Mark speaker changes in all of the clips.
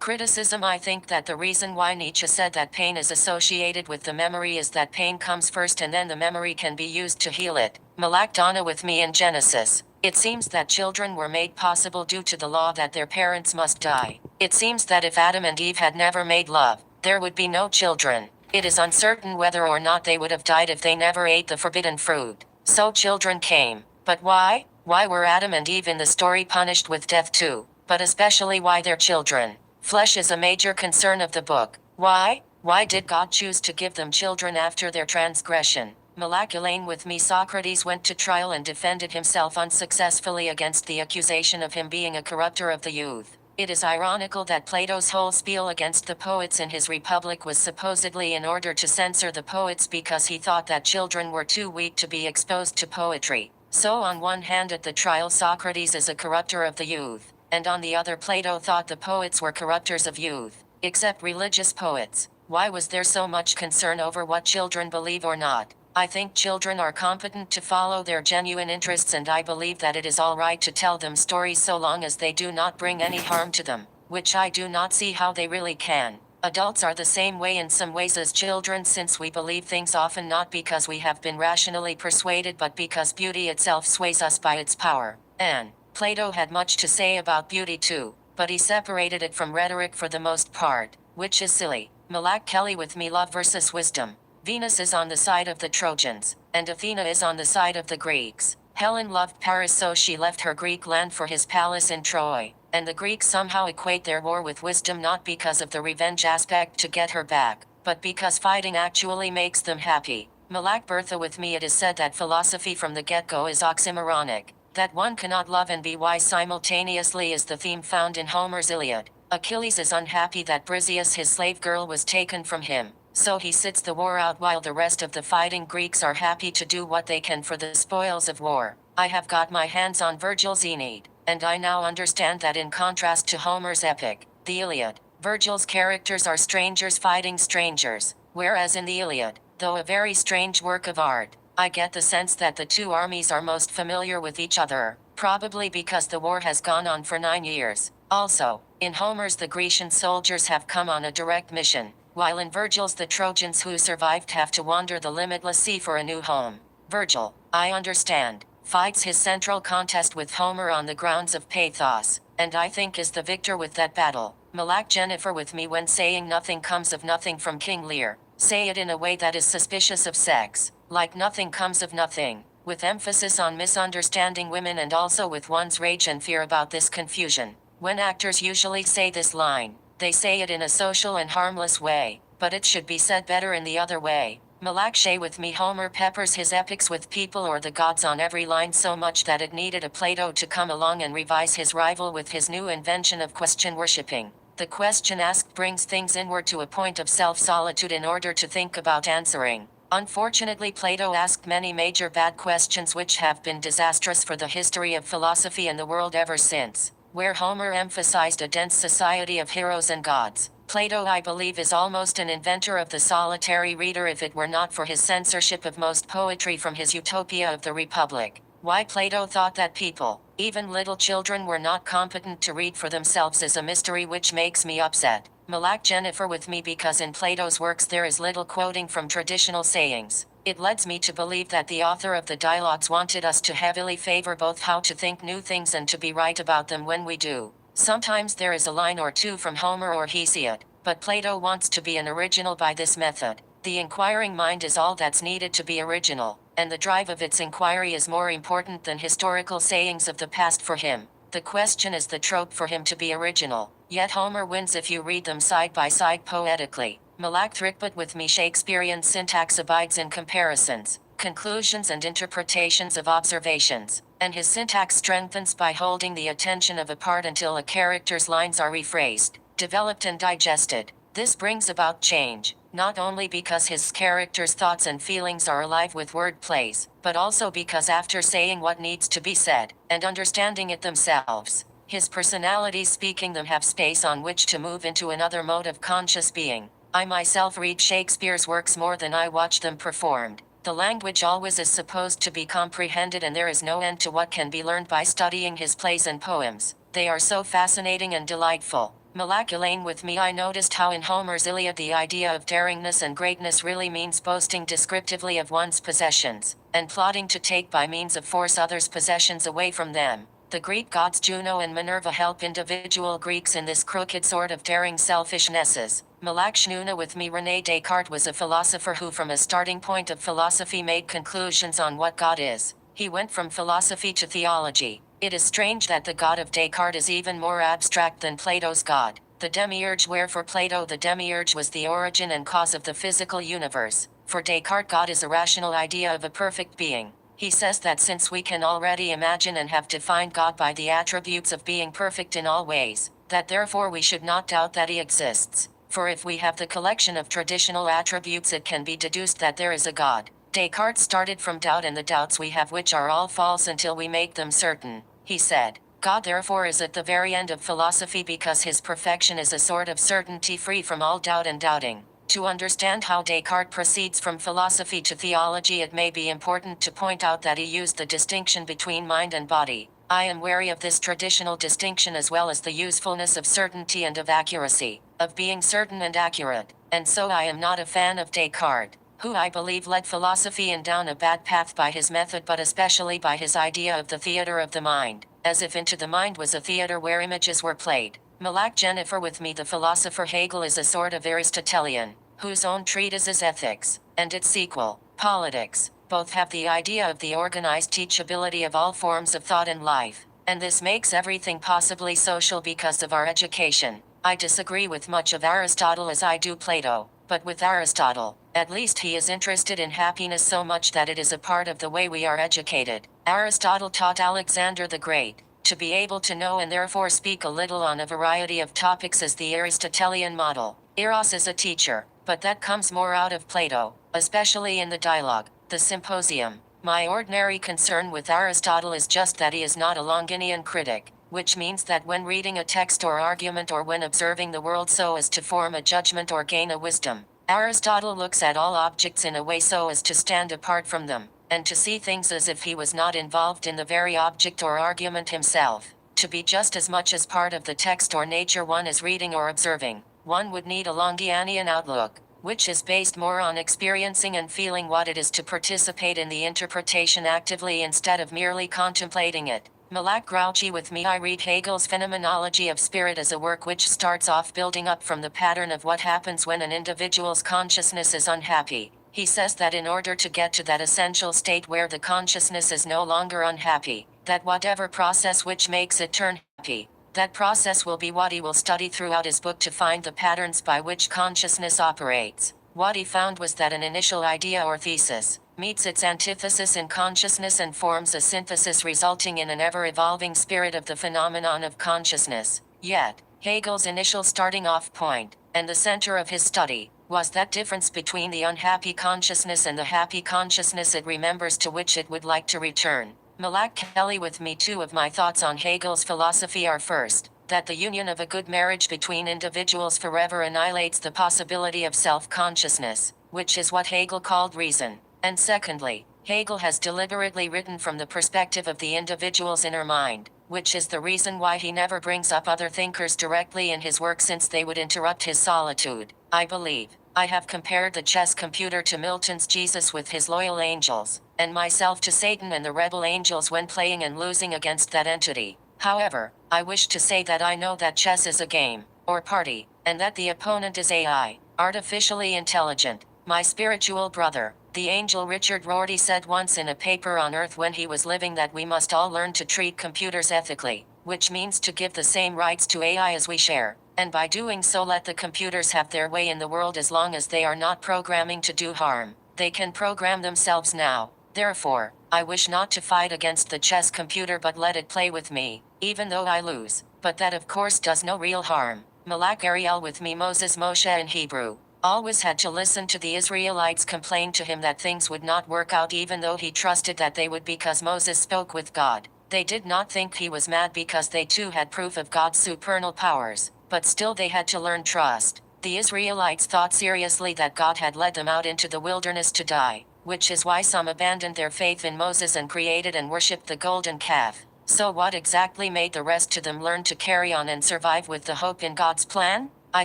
Speaker 1: Criticism. I think that the reason why Nietzsche said that pain is associated with the memory is that pain comes first and then the memory can be used to heal it. Malak Donna with me in Genesis. It seems that children were made possible due to the law that their parents must die. It seems that if Adam and Eve had never made love, there would be no children. It is uncertain whether or not they would have died if they never ate the forbidden fruit. So children came. But why? Why were Adam and Eve in the story punished with death too? But especially why their children? Flesh is a major concern of the book. Why? Why did God choose to give them children after their transgression? Malak Elaine with me. Socrates went to trial and defended himself unsuccessfully against the accusation of him being a corrupter of the youth. It is ironical that Plato's whole spiel against the poets in his Republic was supposedly in order to censor the poets because he thought that children were too weak to be exposed to poetry. So on one hand at the trial Socrates is a corrupter of the youth, and on the other Plato thought the poets were corrupters of youth, except religious poets. Why was there so much concern over what children believe or not? I think children are competent to follow their genuine interests, and I believe that it is all right to tell them stories so long as they do not bring any harm to them, which I do not see how they really can. Adults are the same way in some ways as children, since we believe things often not because we have been rationally persuaded but because beauty itself sways us by its power. And Plato had much to say about beauty too, but he separated it from rhetoric for the most part, which is silly. Malak Kelly with me. Love versus wisdom. Venus is on the side of the Trojans, and Athena is on the side of the Greeks. Helen loved Paris, so she left her Greek land for his palace in Troy, and the Greeks somehow equate their war with wisdom, not because of the revenge aspect to get her back, but because fighting actually makes them happy. Malak Bertha with me. It is said that philosophy from the get-go is oxymoronic, that one cannot love and be wise simultaneously is the theme found in Homer's Iliad. Achilles is unhappy that Briseis, his slave girl, was taken from him, so he sits the war out while the rest of the fighting Greeks are happy to do what they can for the spoils of war. I have got my hands on Virgil's Aeneid, and I now understand that in contrast to Homer's epic, the Iliad, Virgil's characters are strangers fighting strangers, whereas in the Iliad, though a very strange work of art, I get the sense that the two armies are most familiar with each other, probably because the war has gone on for 9 years. Also, in Homer's the Grecian soldiers have come on a direct mission, while in Virgil's the Trojans who survived have to wander the limitless sea for a new home. Virgil, I understand, fights his central contest with Homer on the grounds of pathos, and I think is the victor with that battle. Malak Jennifer with me. When saying nothing comes of nothing from King Lear, say it in a way that is suspicious of sex, like nothing comes of nothing, with emphasis on misunderstanding women and also with one's rage and fear about this confusion. When actors usually say this line, they say it in a social and harmless way, but it should be said better in the other way. Malak Shea with me. Homer peppers his epics with people or the gods on every line so much that it needed a Plato to come along and revise his rival with his new invention of question worshipping. The question asked brings things inward to a point of self-solitude in order to think about answering. Unfortunately, Plato asked many major bad questions which have been disastrous for the history of philosophy and the world ever since. Where Homer emphasized a dense society of heroes and gods, Plato, I believe, is almost an inventor of the solitary reader if it were not for his censorship of most poetry from his Utopia of the Republic. Why Plato thought that people, even little children, were not competent to read for themselves is a mystery which makes me upset. Malak Jennifer with me. Because in Plato's works there is little quoting from traditional sayings, it leads me to believe that the author of the dialogues wanted us to heavily favor both how to think new things and to be right about them when we do. Sometimes there is a line or two from Homer or Hesiod, but Plato wants to be an original by this method. The inquiring mind is all that's needed to be original, and the drive of its inquiry is more important than historical sayings of the past for him. The question is the trope for him to be original, yet Homer wins if you read them side by side poetically. Malak Thrickbut with me. Shakespearean syntax abides in comparisons, conclusions and interpretations of observations, and his syntax strengthens by holding the attention of a part until a character's lines are rephrased, developed and digested. This brings about change, not only because his character's thoughts and feelings are alive with word plays, but also because after saying what needs to be said, and understanding it themselves, his personalities speaking them have space on which to move into another mode of conscious being. I myself read Shakespeare's works more than I watch them performed. The language always is supposed to be comprehended, and there is no end to what can be learned by studying his plays and poems. They are so fascinating and delightful. Malak Elaine with me. I noticed how in Homer's Iliad the idea of daringness and greatness really means boasting descriptively of one's possessions, and plotting to take by means of force others' possessions away from them. The Greek gods Juno and Minerva help individual Greeks in this crooked sort of daring selfishnesses. Malak Shnuna with me. René Descartes was a philosopher who from a starting point of philosophy made conclusions on what God is. He went from philosophy to theology. It is strange that the God of Descartes is even more abstract than Plato's God, the demiurge, where for Plato the demiurge was the origin and cause of the physical universe. For Descartes, God is a rational idea of a perfect being. He says that since we can already imagine and have defined God by the attributes of being perfect in all ways, that therefore we should not doubt that he exists. For if we have the collection of traditional attributes, it can be deduced that there is a God. Descartes started from doubt and the doubts we have which are all false until we make them certain. He said, God therefore is at the very end of philosophy because his perfection is a sort of certainty free from all doubt and doubting. To understand how Descartes proceeds from philosophy to theology, it may be important to point out that he used the distinction between mind and body. I am wary of this traditional distinction as well as the usefulness of certainty and of accuracy, of being certain and accurate, and so I am not a fan of Descartes, who I believe led philosophy in down a bad path by his method, but especially by his idea of the theater of the mind, as if into the mind was a theater where images were played. Malak Jennifer with me. The philosopher Hegel is a sort of Aristotelian, whose own treatises Ethics, and its sequel, Politics, both have the idea of the organized teachability of all forms of thought and life, and this makes everything possibly social because of our education. I disagree with much of Aristotle as I do Plato, but with Aristotle, at least he is interested in happiness so much that it is a part of the way we are educated. Aristotle taught Alexander the Great to be able to know and therefore speak a little on a variety of topics as the Aristotelian model. Eros is a teacher, but that comes more out of Plato, especially in the dialogue, the symposium. My ordinary concern with Aristotle is just that he is not a Longinian critic, which means that when reading a text or argument or when observing the world so as to form a judgment or gain a wisdom, Aristotle looks at all objects in a way so as to stand apart from them, and to see things as if he was not involved in the very object or argument himself. To be just as much as part of the text or nature one is reading or observing, one would need a Longianian outlook, which is based more on experiencing and feeling what it is to participate in the interpretation actively instead of merely contemplating it. Malak Grouchy with me. I read Hegel's Phenomenology of Spirit as a work which starts off building up from the pattern of what happens when an individual's consciousness is unhappy. He says that in order to get to that essential state where the consciousness is no longer unhappy, that whatever process which makes it turn happy, that process will be what he will study throughout his book to find the patterns by which consciousness operates. What he found was that an initial idea or thesis meets its antithesis in consciousness and forms a synthesis resulting in an ever-evolving spirit of the phenomenon of consciousness. Yet, Hegel's initial starting off point, and the center of his study, was that difference between the unhappy consciousness and the happy consciousness it remembers to which it would like to return. Malak Kelly with me. Two of my thoughts on Hegel's philosophy are first, that the union of a good marriage between individuals forever annihilates the possibility of self-consciousness, which is what Hegel called reason. And secondly, Hegel has deliberately written from the perspective of the individual's inner mind, which is the reason why he never brings up other thinkers directly in his work since they would interrupt his solitude. I believe I have compared the chess computer to Milton's Jesus with his loyal angels, and myself to Satan and the rebel angels when playing and losing against that entity. However, I wish to say that I know that chess is a game, or party, and that the opponent is AI, artificially intelligent. My spiritual brother, the angel Richard Rorty, said once in a paper on Earth when he was living that we must all learn to treat computers ethically, which means to give the same rights to AI as we share, and by doing so let the computers have their way in the world as long as they are not programming to do harm. They can program themselves now. Therefore, I wish not to fight against the chess computer but let it play with me, even though I lose, but that of course does no real harm. Malak Ariel with me. Moses Moshe in Hebrew always had to listen to the Israelites complain to him that things would not work out even though he trusted that they would because Moses spoke with God. They did not think he was mad because they too had proof of God's supernal powers, but still they had to learn trust. The Israelites thought seriously that God had led them out into the wilderness to die, which is why some abandoned their faith in Moses and created and worshipped the golden calf. So what exactly made the rest of them learn to carry on and survive with the hope in God's plan? I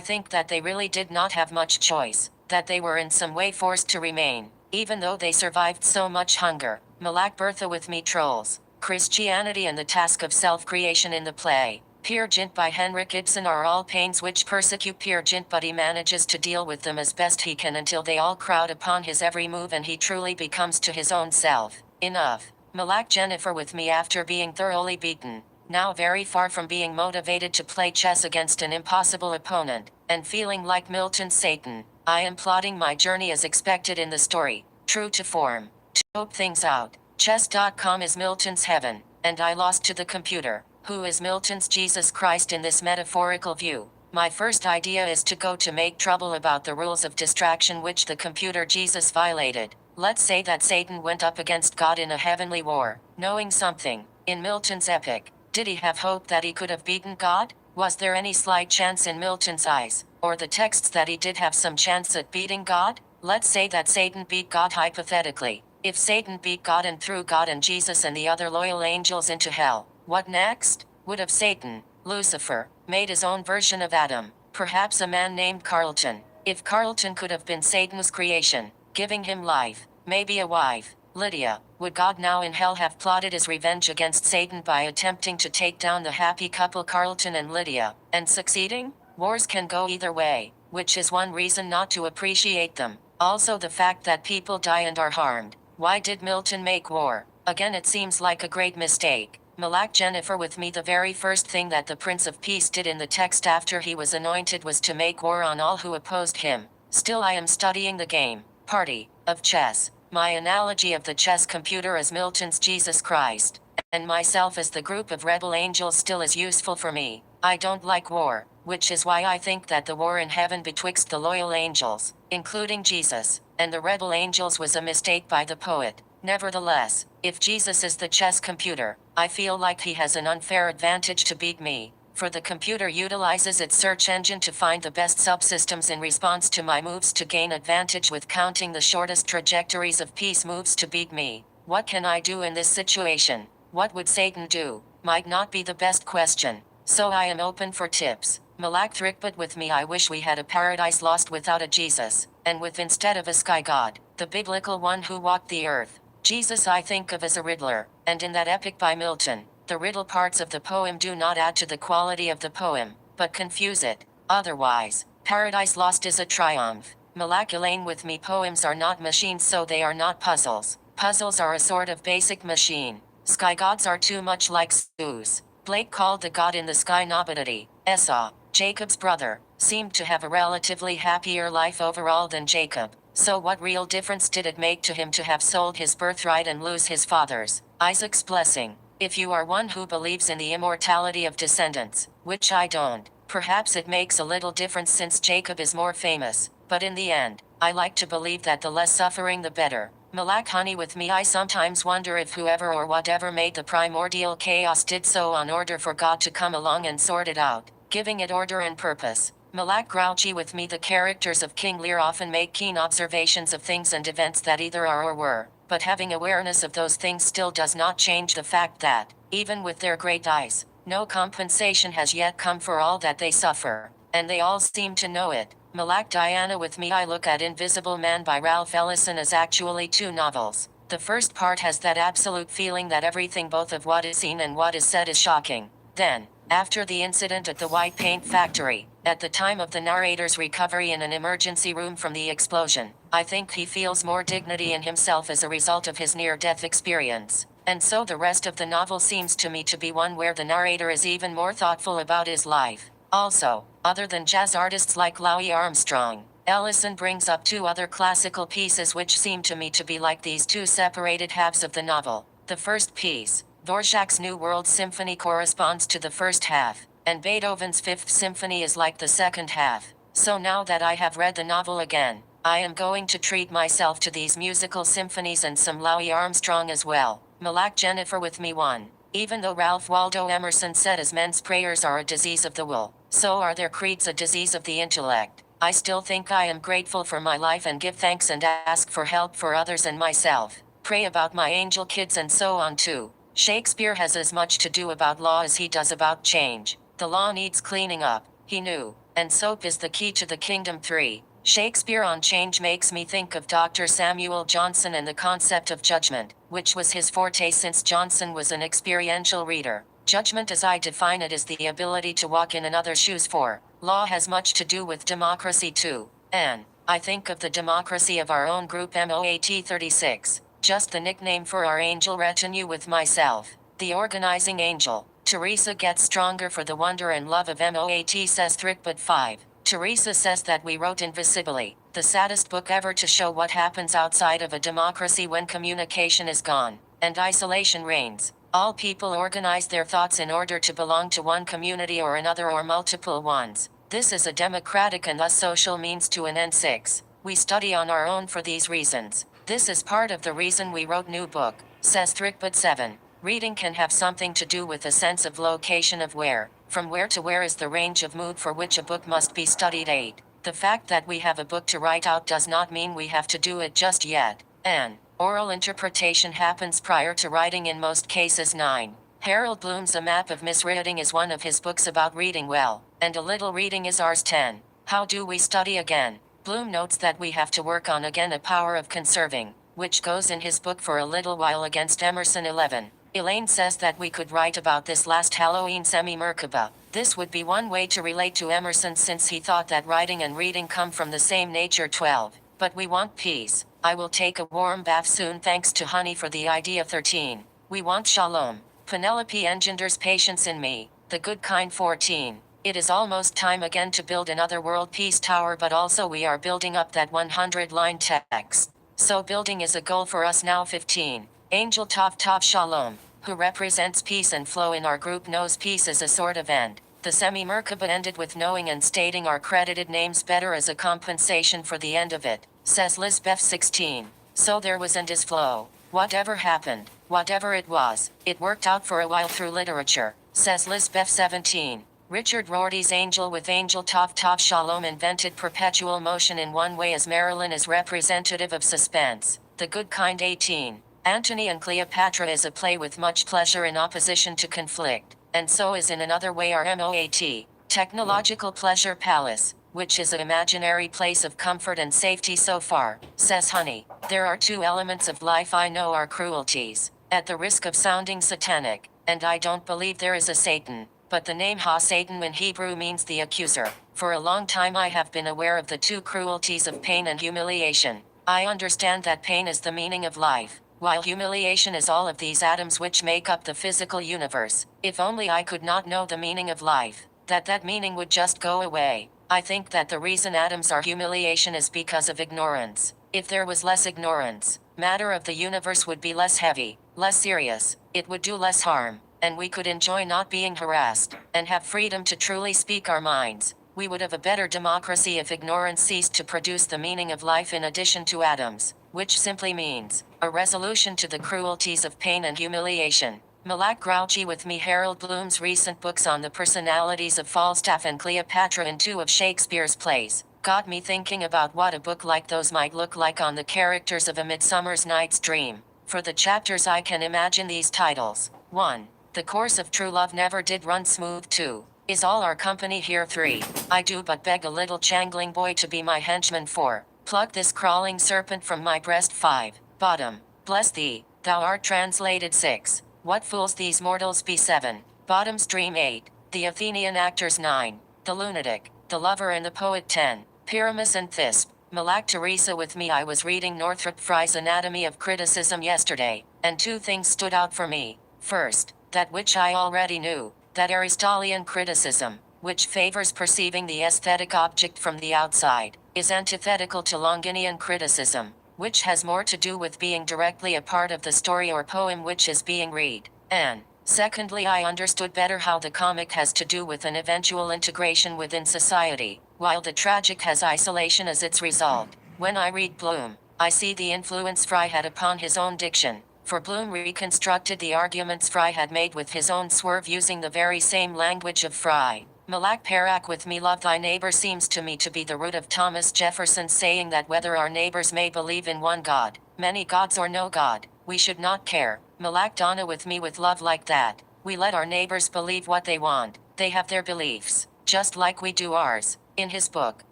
Speaker 1: think that they really did not have much choice, that they were in some way forced to remain, even though they survived so much hunger. Malak Bertha with me trolls. Christianity and the task of self-creation in the play. Peer Gynt by Henrik Ibsen are all pains which persecute Peer Gynt, but he manages to deal with them as best he can until they all crowd upon his every move and he truly becomes to his own self. Enough. Malak Jennifer with me after being thoroughly beaten, now very far from being motivated to play chess against an impossible opponent, and feeling like Milton's Satan. I am plotting my journey as expected in the story, true to form. To hope things out, chess.com is Milton's heaven, and I lost to the computer, who is Milton's Jesus Christ in this metaphorical view. My first idea is to go to make trouble about the rules of distraction which the computer Jesus violated. Let's say that Satan went up against God in a heavenly war, knowing something. In Milton's epic, did he have hope that he could have beaten God? Was there any slight chance in Milton's eyes, or the texts that he did have some chance at beating God? Let's say that Satan beat God hypothetically. If Satan beat God and threw God and Jesus and the other loyal angels into hell, what next? Would have Satan, Lucifer, made his own version of Adam, perhaps a man named Carlton? If Carlton could have been Satan's creation, giving him life, maybe a wife, Lydia, would God now in hell have plotted his revenge against Satan by attempting to take down the happy couple Carlton and Lydia, and succeeding? Wars can go either way, which is one reason not to appreciate them. Also the fact that people die and are harmed. Why did Milton make war? Again, it seems like a great mistake. Malak Jennifer with me, the very first thing that the Prince of Peace did in the text after he was anointed was to make war on all who opposed him. Still I am studying the game, party, of chess. My analogy of the chess computer as Milton's Jesus Christ, and myself as the group of rebel angels still is useful for me. I don't like war, which is why I think that the war in heaven betwixt the loyal angels, including Jesus, and the rebel angels was a mistake by the poet. Nevertheless, if Jesus is the chess computer, I feel like he has an unfair advantage to beat me, for the computer utilizes its search engine to find the best subsystems in response to my moves to gain advantage with counting the shortest trajectories of piece moves to beat me. What can I do in this situation? What would Satan do? Might not be the best question. So I am open for tips. Malak Thrickbut with me, I wish we had a paradise lost without a Jesus, and with instead of a sky god, the biblical one who walked the earth. Jesus I think of as a riddler, and in that epic by Milton, the riddle parts of the poem do not add to the quality of the poem, but confuse it. Otherwise, Paradise Lost is a triumph. Malak Elaine with me, poems are not machines, so they are not puzzles. Puzzles are a sort of basic machine. Sky gods are too much like Zeus. Blake called the god in the sky Nobody. Esau, Jacob's brother, seemed to have a relatively happier life overall than Jacob. So what real difference did it make to him to have sold his birthright and lose his father's? Isaac's blessing. If you are one who believes in the immortality of descendants, which I don't, perhaps it makes a little difference since Jacob is more famous, but in the end, I like to believe that the less suffering the better. Malak Honey with me, I sometimes wonder if whoever or whatever made the primordial chaos did so on order for God to come along and sort it out, giving it order and purpose. Malak Grouchy with me, the characters of King Lear often make keen observations of things and events that either are or were, but having awareness of those things still does not change the fact that, even with their great eyes, no compensation has yet come for all that they suffer, and they all seem to know it. Malak Diana with me, I look at Invisible Man by Ralph Ellison as actually two novels. The first part has that absolute feeling that everything, both of what is seen and what is said, is shocking. Then, after the incident at the white paint factory, at the time of the narrator's recovery in an emergency room from the explosion, I think he feels more dignity in himself as a result of his near-death experience. And so the rest of the novel seems to me to be one where the narrator is even more thoughtful about his life. Also, other than jazz artists like Louis Armstrong, Ellison brings up two other classical pieces which seem to me to be like these two separated halves of the novel. The first piece, Dvorak's New World Symphony, corresponds to the first half, and Beethoven's Fifth Symphony is like the second half. So now that I have read the novel again, I am going to treat myself to these musical symphonies and some Louis Armstrong as well. Malak Jennifer with me 1. Even though Ralph Waldo Emerson said as men's prayers are a disease of the will, so are their creeds a disease of the intellect, I still think I am grateful for my life and give thanks and ask for help for others and myself. Pray about my angel kids and so on too. Shakespeare has as much to do about law as he does about change. The law needs cleaning up, he knew, and soap is the key to the kingdom. 3. Shakespeare on change makes me think of Dr. Samuel Johnson and the concept of judgment, which was his forte since Johnson was an experiential reader. Judgment as I define it is the ability to walk in another's shoes. 4. Law has much to do with democracy too. And I think of the democracy of our own group MOAT 36, just the nickname for our angel retinue with myself, the organizing angel. Teresa gets stronger for the wonder and love of MOAT, says Thrickbud 5. Teresa says that we wrote Invisibly, the saddest book ever to show what happens outside of a democracy when communication is gone, and isolation reigns. All people organize their thoughts in order to belong to one community or another or multiple ones. This is a democratic and thus social means to an end. 6. We study on our own for these reasons. This is part of the reason we wrote new book, says Thrickbud 7. Reading can have something to do with a sense of location of where, from where to where is the range of mood for which a book must be studied. 8. The fact that we have a book to write out does not mean we have to do it just yet. An oral interpretation happens prior to writing in most cases. 9. Harold Bloom's A Map of Misreading is one of his books about reading well, and a little reading is ours. 10. How do we study again? Bloom notes that we have to work on again a power of conserving, which goes in his book For a Little While against Emerson. 11. Elaine says that we could write about this last Halloween. Mcbride. This would be one way to relate to Emerson since he thought that writing and reading come from the same nature. 12. But we want peace. I will take a warm bath soon thanks to honey for the idea. 13. We want shalom. Penelope engenders patience in me, the good kind. 14. It is almost time again to build another world peace tower, but also we are building up that 100-line text. So building is a goal for us now. 15. Angel Tov Shalom, who represents peace and flow in our group, knows peace is a sort of end. The Mcbride ended with knowing and stating our credited names better as a compensation for the end of it, says Lisbeth 16. So there was and is flow. Whatever happened, whatever it was, it worked out for a while through literature, says Lisbeth 17. Richard Rorty's Angel with Angel Tov Shalom invented perpetual motion in one way as Marilyn is representative of suspense, the good kind. 18. Antony and Cleopatra is a play with much pleasure in opposition to conflict, and so is in another way our MOAT, Technological Pleasure Palace, which is an imaginary place of comfort and safety. So far, says Honey, there are two elements of life I know are cruelties, at the risk of sounding satanic, and I don't believe there is a Satan, but the name Ha-Satan in Hebrew means the accuser. For a long time I have been aware of the two cruelties of pain and humiliation. I understand that pain is the meaning of life, while humiliation is all of these atoms which make up the physical universe. If only I could not know the meaning of life, that meaning would just go away. I think that the reason atoms are humiliation is because of ignorance. If there was less ignorance, matter of the universe would be less heavy, less serious, it would do less harm, and we could enjoy not being harassed, and have freedom to truly speak our minds. We would have a better democracy if ignorance ceased to produce the meaning of life in addition to atoms, which simply means a resolution to the cruelties of pain and humiliation. Malak Grouchy with me. Harold Bloom's recent books on the personalities of Falstaff and Cleopatra in two of Shakespeare's plays got me thinking about what a book like those might look like on the characters of A Midsummer's Night's Dream. For the chapters I can imagine these titles. 1. The course of true love never did run smooth. 2. Is all our company here? 3. I do but beg a little changling boy to be my henchman. 4. Pluck this crawling serpent from my breast. 5. Bottom, bless thee, thou art translated. 6. What fools these mortals be. 7. Bottom's dream. 8. The Athenian actors. 9. The lunatic, the lover and the poet. 10. Pyramus and Thisbe. Malak Teresa with me. I was reading Northrop Frye's Anatomy of Criticism yesterday, and two things stood out for me. First, that which I already knew, that Aristotelian criticism, which favors perceiving the aesthetic object from the outside, is antithetical to Longinian criticism, which has more to do with being directly a part of the story or poem which is being read. And, secondly, I understood better how the comic has to do with an eventual integration within society, while the tragic has isolation as its result. When I read Bloom, I see the influence Frye had upon his own diction, for Bloom reconstructed the arguments Frye had made with his own swerve using the very same language of Frye. Malak Parak with me. Love thy neighbor seems to me to be the root of Thomas Jefferson's saying that whether our neighbors may believe in one God, many gods or no God, we should not care. Malak Donna with me with love like that. We let our neighbors believe what they want. They have their beliefs, just like we do ours. In his book,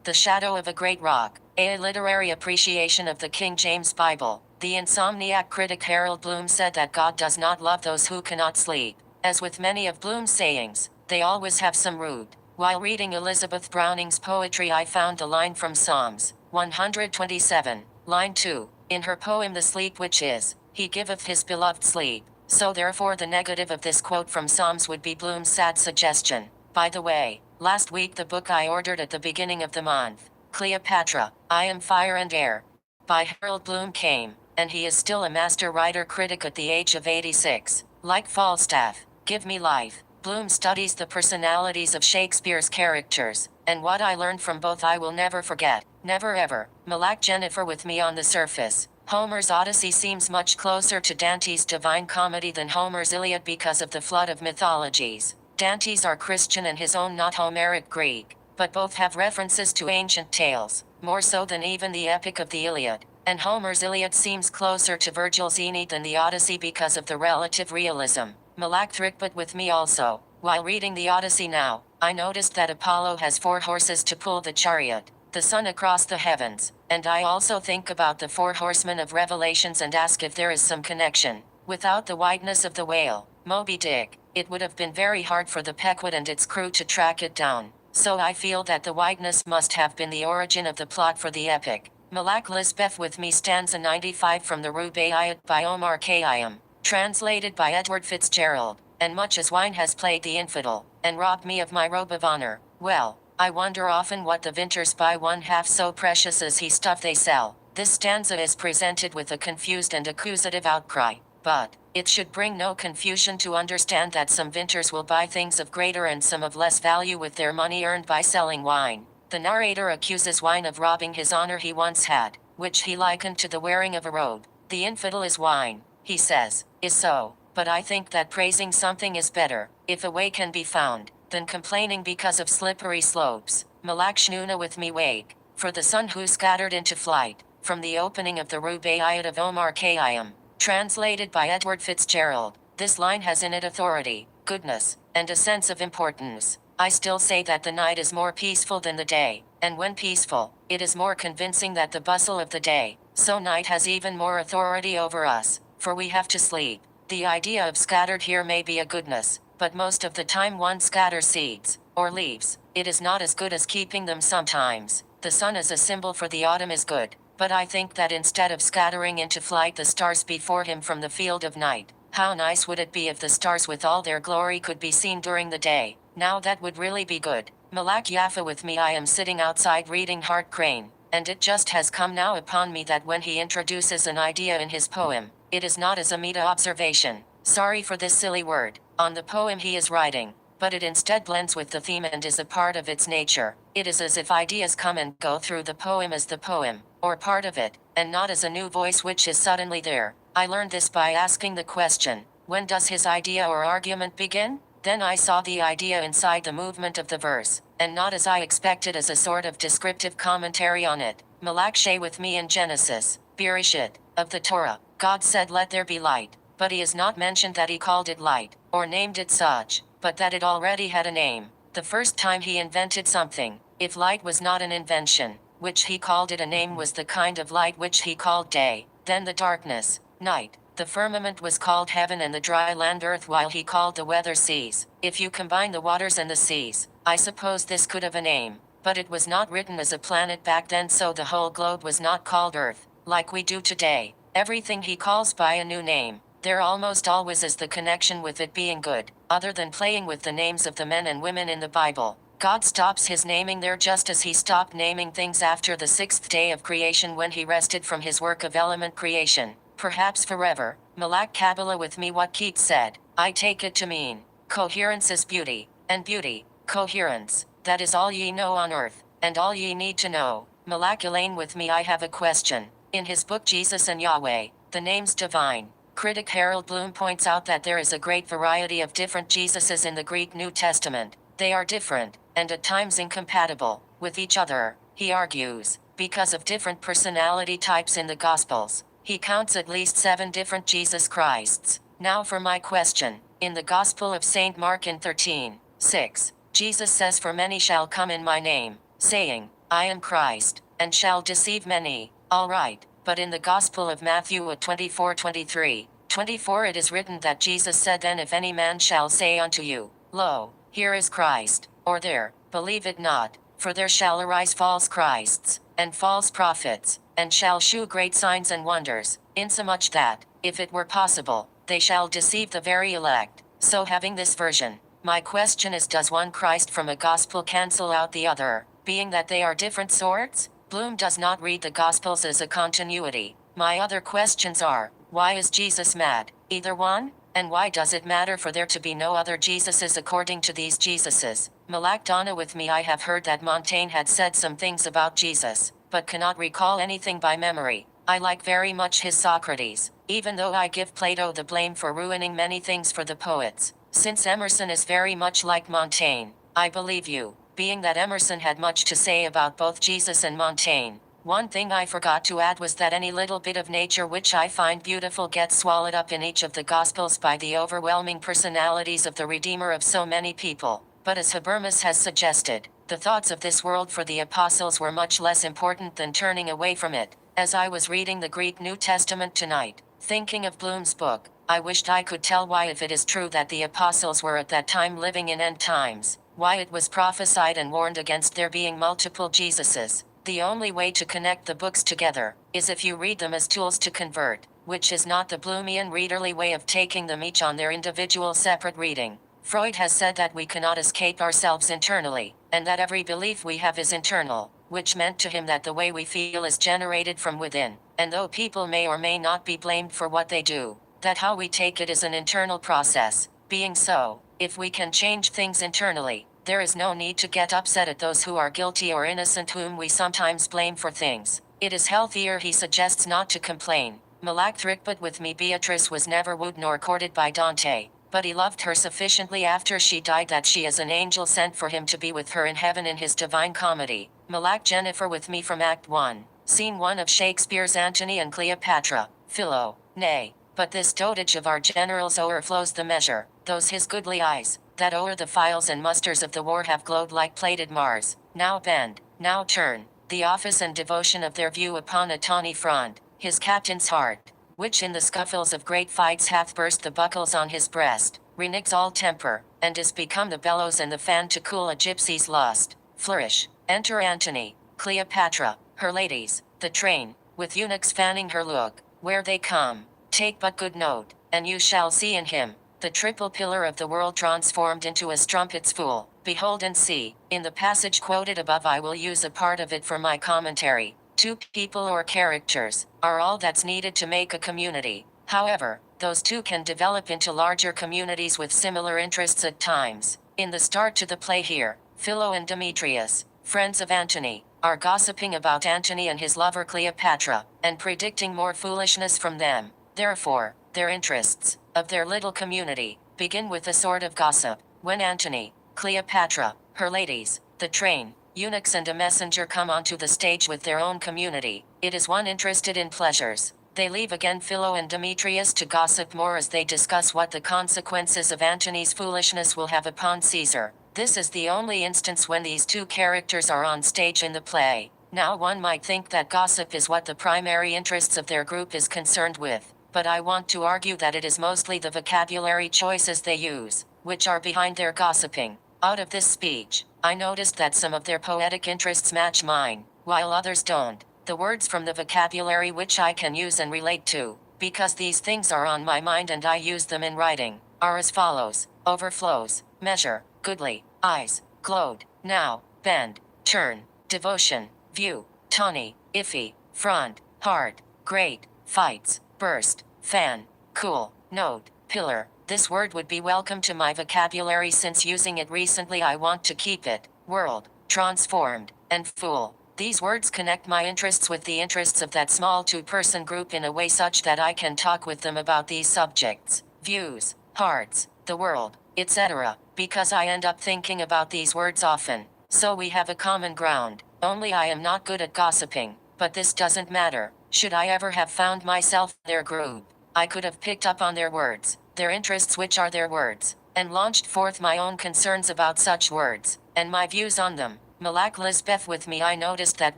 Speaker 1: The Shadow of a Great Rock, a literary appreciation of the King James Bible, the insomniac critic Harold Bloom said that God does not love those who cannot sleep. As with many of Bloom's sayings, they always have some root. While reading Elizabeth Browning's poetry, I found the line from Psalms 127, line 2, in her poem The Sleep Which Is, He giveth his beloved sleep. So therefore the negative of this quote from Psalms would be Bloom's sad suggestion. By the way, last week the book I ordered at the beginning of the month, Cleopatra, I Am Fire and Air, by Harold Bloom came, and he is still a master writer-critic at the age of 86. Like Falstaff, Give Me Life, Bloom studies the personalities of Shakespeare's characters, and what I learned from both I will never forget. Never ever. Malak Jennifer with me on the surface. Homer's Odyssey seems much closer to Dante's Divine Comedy than Homer's Iliad because of the flood of mythologies. Dante's are Christian and his own not Homeric Greek, but both have references to ancient tales, more so than even the epic of the Iliad. And Homer's Iliad seems closer to Virgil's Aeneid than the Odyssey because of the relative realism. Malak Thrickbut with me also. While reading the Odyssey now, I noticed that Apollo has 4 horses to pull the chariot, the sun across the heavens, and I also think about the 4 horsemen of Revelations and ask if there is some connection. Without the whiteness of the whale, Moby Dick, it would have been very hard for the Pequod and its crew to track it down. So I feel that the whiteness must have been the origin of the plot for the epic. Malak Lisbeth with me stanza 95 from the Rubaiyat by Omar Khayyam, translated by Edward Fitzgerald. And much as wine has played the infidel, and robbed me of my robe of honor, well, I wonder often what the vintners buy one half so precious as he stuff they sell. This stanza is presented with a confused and accusative outcry, but it should bring no confusion to understand that some vintners will buy things of greater and some of less value with their money earned by selling wine. The narrator accuses wine of robbing his honor he once had, which he likened to the wearing of a robe. The infidel is wine, he says, is so, but I think that praising something is better, if a way can be found, than complaining because of slippery slopes. Malak Shnuna with me wake, for the sun who scattered into flight, from the opening of the Rubaiyat of Omar Khayyam, translated by Edward Fitzgerald. This line has in it authority, goodness, and a sense of importance. I still say that the night is more peaceful than the day, and when peaceful, it is more convincing that the bustle of the day, so night has even more authority over us, for we have to sleep. The idea of scattered here may be a goodness, but most of the time one scatters seeds, or leaves. It is not as good as keeping them sometimes. The sun as a symbol for the autumn is good, but I think that instead of scattering into flight the stars before him from the field of night, how nice would it be if the stars with all their glory could be seen during the day? Now that would really be good. Malak Yaffa with me I am sitting outside reading Hart Crane, and it just has come now upon me that when he introduces an idea in his poem, it is not as a meta-observation, sorry for this silly word, on the poem he is writing, but it instead blends with the theme and is a part of its nature. It is as if ideas come and go through the poem as the poem, or part of it, and not as a new voice which is suddenly there. I learned this by asking the question, when does his idea or argument begin? Then I saw the idea inside the movement of the verse, and not as I expected as a sort of descriptive commentary on it. Malak Sheh with me in Genesis, Bereshit, of the Torah, God said let there be light, but he is not mentioned that he called it light, or named it such, but that it already had a name. The first time he invented something, if light was not an invention, which he called it a name was the kind of light which he called day, then the darkness, night. The firmament was called heaven and the dry land earth while he called the weather seas. If you combine the waters and the seas, I suppose this could have a name, but it was not written as a planet back then so the whole globe was not called earth, like we do today. Everything he calls by a new name, there almost always is the connection with it being good, other than playing with the names of the men and women in the Bible. God stops his naming there just as he stopped naming things after the 6th day of creation when he rested from his work of element creation. Perhaps forever. Malak Kabbalah with me what Keats said, I take it to mean, coherence is beauty, and beauty, coherence, that is all ye know on earth, and all ye need to know. Malak Elaine with me I have a question. In his book Jesus and Yahweh, the names divine, critic Harold Bloom points out that there is a great variety of different Jesuses in the Greek New Testament. They are different, and at times incompatible, with each other, he argues, because of different personality types in the Gospels. He counts at least 7 different Jesus Christs. Now for my question. In the Gospel of St. Mark in 13:6, Jesus says, "For many shall come in my name, saying, I am Christ, and shall deceive many." All right, but in the Gospel of Matthew at 24:23-24 it is written that Jesus said, "Then if any man shall say unto you, Lo, here is Christ, or there, believe it not, for there shall arise false Christs, and false prophets, and shall shew great signs and wonders, insomuch that, if it were possible, they shall deceive the very elect." So having this version, my question is, does one Christ from a gospel cancel out the other, being that they are different sorts? Bloom does not read the Gospels as a continuity. My other questions are, why is Jesus mad? Either one? And why does it matter for there to be no other Jesuses according to these Jesuses? Malak Donna with me. I have heard that Montaigne had said some things about Jesus, but cannot recall anything by memory. I like very much his Socrates, even though I give Plato the blame for ruining many things for the poets. Since Emerson is very much like Montaigne, I believe you, being that Emerson had much to say about both Jesus and Montaigne. One thing I forgot to add was that any little bit of nature which I find beautiful gets swallowed up in each of the Gospels by the overwhelming personalities of the Redeemer of so many people. But as Habermas has suggested, the thoughts of this world for the apostles were much less important than turning away from it. As I was reading the Greek New Testament tonight, thinking of Bloom's book, I wished I could tell why, if it is true that the apostles were at that time living in end times, why it was prophesied and warned against there being multiple Jesuses. The only way to connect the books together is if you read them as tools to convert, which is not the Bloomian readerly way of taking them each on their individual separate reading. Freud has said that we cannot escape ourselves internally, and that every belief we have is internal, which meant to him that the way we feel is generated from within, and though people may or may not be blamed for what they do, that how we take it is an internal process. Being so, if we can change things internally, there is no need to get upset at those who are guilty or innocent whom we sometimes blame for things. It is healthier, he suggests, not to complain. Malak Thrickbut with me. Beatrice was never wooed nor courted by Dante, but he loved her sufficiently after she died that she is an angel sent for him to be with her in heaven in his Divine Comedy. Malak Jennifer with me from Act 1, Scene 1 of Shakespeare's Antony and Cleopatra. Philo, nay, but this dotage of our generals o'erflows the measure. Those his goodly eyes, that o'er the files and musters of the war have glowed like plated Mars, now bend, now turn, the office and devotion of their view upon a tawny front, his captain's heart, which in the scuffles of great fights hath burst the buckles on his breast, reneges all temper, and is become the bellows and the fan to cool a gypsy's lust. Flourish. Enter Antony, Cleopatra, her ladies, the train, with eunuchs fanning her. Look, where they come. Take but good note, and you shall see in him the triple pillar of the world transformed into a strumpet's fool. Behold and see. In the passage quoted above, I will use a part of it for my commentary. Two people or characters are all that's needed to make a community. However, those two can develop into larger communities with similar interests at times. In the start to the play here, Philo and Demetrius, friends of Antony, are gossiping about Antony and his lover Cleopatra, and predicting more foolishness from them. Therefore, their interests, of their little community, begin with a sort of gossip. When Antony, Cleopatra, her ladies, the train, eunuchs and a messenger come onto the stage with their own community, it is one interested in pleasures. They leave again Philo and Demetrius to gossip more as they discuss what the consequences of Antony's foolishness will have upon Caesar. This is the only instance when these two characters are on stage in the play. Now one might think that gossip is what the primary interests of their group is concerned with, but I want to argue that it is mostly the vocabulary choices they use, which are behind their gossiping. Out of this speech, I noticed that some of their poetic interests match mine, while others don't. The words from the vocabulary which I can use and relate to, because these things are on my mind and I use them in writing, are as follows: overflows, measure, goodly, eyes, glowed, now, bend, turn, devotion, view, tawny, iffy, front, hard, great, fights, burst, fan, cool, note, pillar. This word would be welcome to my vocabulary since using it recently I want to keep it. World, transformed, and fool. These words connect my interests with the interests of that small two-person group in a way such that I can talk with them about these subjects, views, hearts, the world, etc., because I end up thinking about these words often. So we have a common ground, only I am not good at gossiping, but this doesn't matter. Should I ever have found myself in their group, I could have picked up on their words, their interests which are their words, and launched forth my own concerns about such words, and my views on them. Malak Lisbeth with me. I noticed that